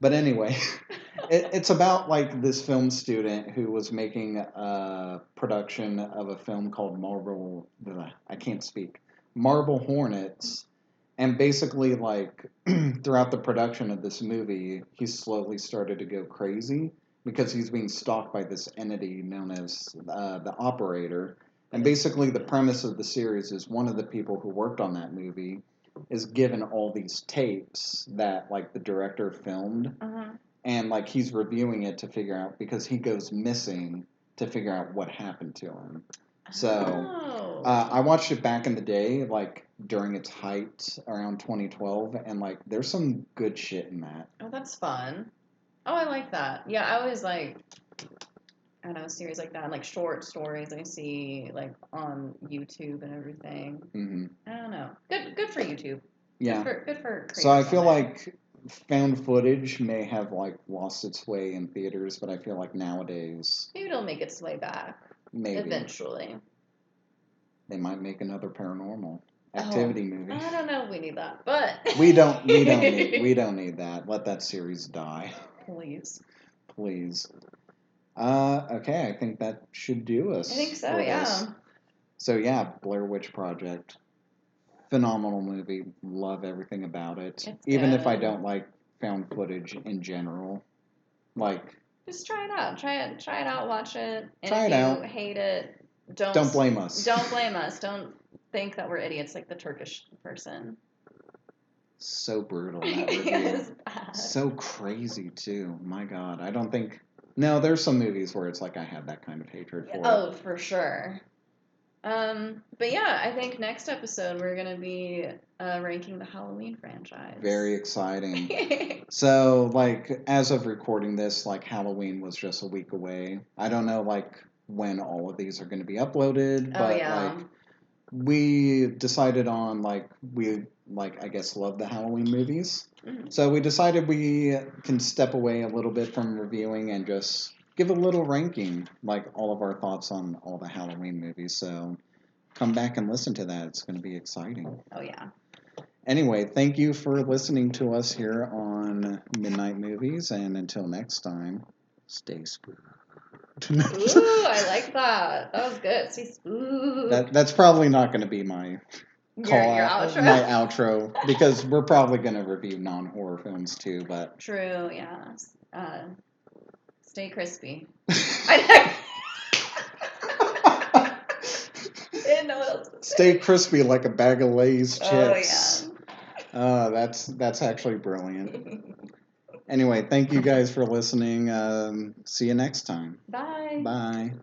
But anyway, it's about like this film student who was making a production of a film called Marble Hornets. And basically, like, throughout the production of this movie, he slowly started to go crazy because he's being stalked by this entity known as the Operator. And basically, the premise of the series is one of the people who worked on that movie is given all these tapes that, like, the director filmed. And, like, he's reviewing it to figure out, because he goes missing, to figure out what happened to him. So, I watched it back in the day, like, during its height, around 2012, and, like, there's some good shit in that. Oh, that's fun. Oh, I like that. Yeah, I always like, I don't know, series like that, like short stories I see, like, on YouTube and everything. Mm-hmm. I don't know. Good for YouTube. Yeah. Good for So I feel like found footage may have, like, lost its way in theaters, but I feel like nowadays... Maybe it'll make its way back. Maybe. Eventually. They might make another Paranormal Activity movie. I don't know if we need that, but... we don't need that. Let that series die. Please. Okay, I think that should do us. I think so, yeah. So yeah, Blair Witch Project. Phenomenal movie. Love everything about it. Even if I don't like found footage in general. Like, just try it out. Try it out, watch it. And try it out. If you hate it, don't blame us. Don't blame us. Don't think that we're idiots like the Turkish person. So brutal, that review. So crazy too. My God. I don't think... No, there's some movies where it's like I have that kind of hatred for it. Oh, for sure. But yeah, I think next episode we're going to be ranking the Halloween franchise. Very exciting. So, like, as of recording this, like, Halloween was just a week away. I don't know, like, when all of these are going to be uploaded, but, like, we decided on, like, I guess, love the Halloween movies. Mm-hmm. So we decided we can step away a little bit from reviewing and just give a little ranking, like, all of our thoughts on all the Halloween movies. So come back and listen to that. It's going to be exciting. Oh, yeah. Anyway, thank you for listening to us here on Midnight Movies, and until next time, stay spooked. Ooh, I like that. That was good. Stay spooked. That's probably not going to be my... Your outro? My outro, because we're probably going to review non-horror films too, but... True, yeah. Stay crispy. Didn't know what else to say. Stay crispy like a bag of Lay's chips. Oh, yeah. That's actually brilliant. Anyway, thank you guys for listening. See you next time. Bye. Bye.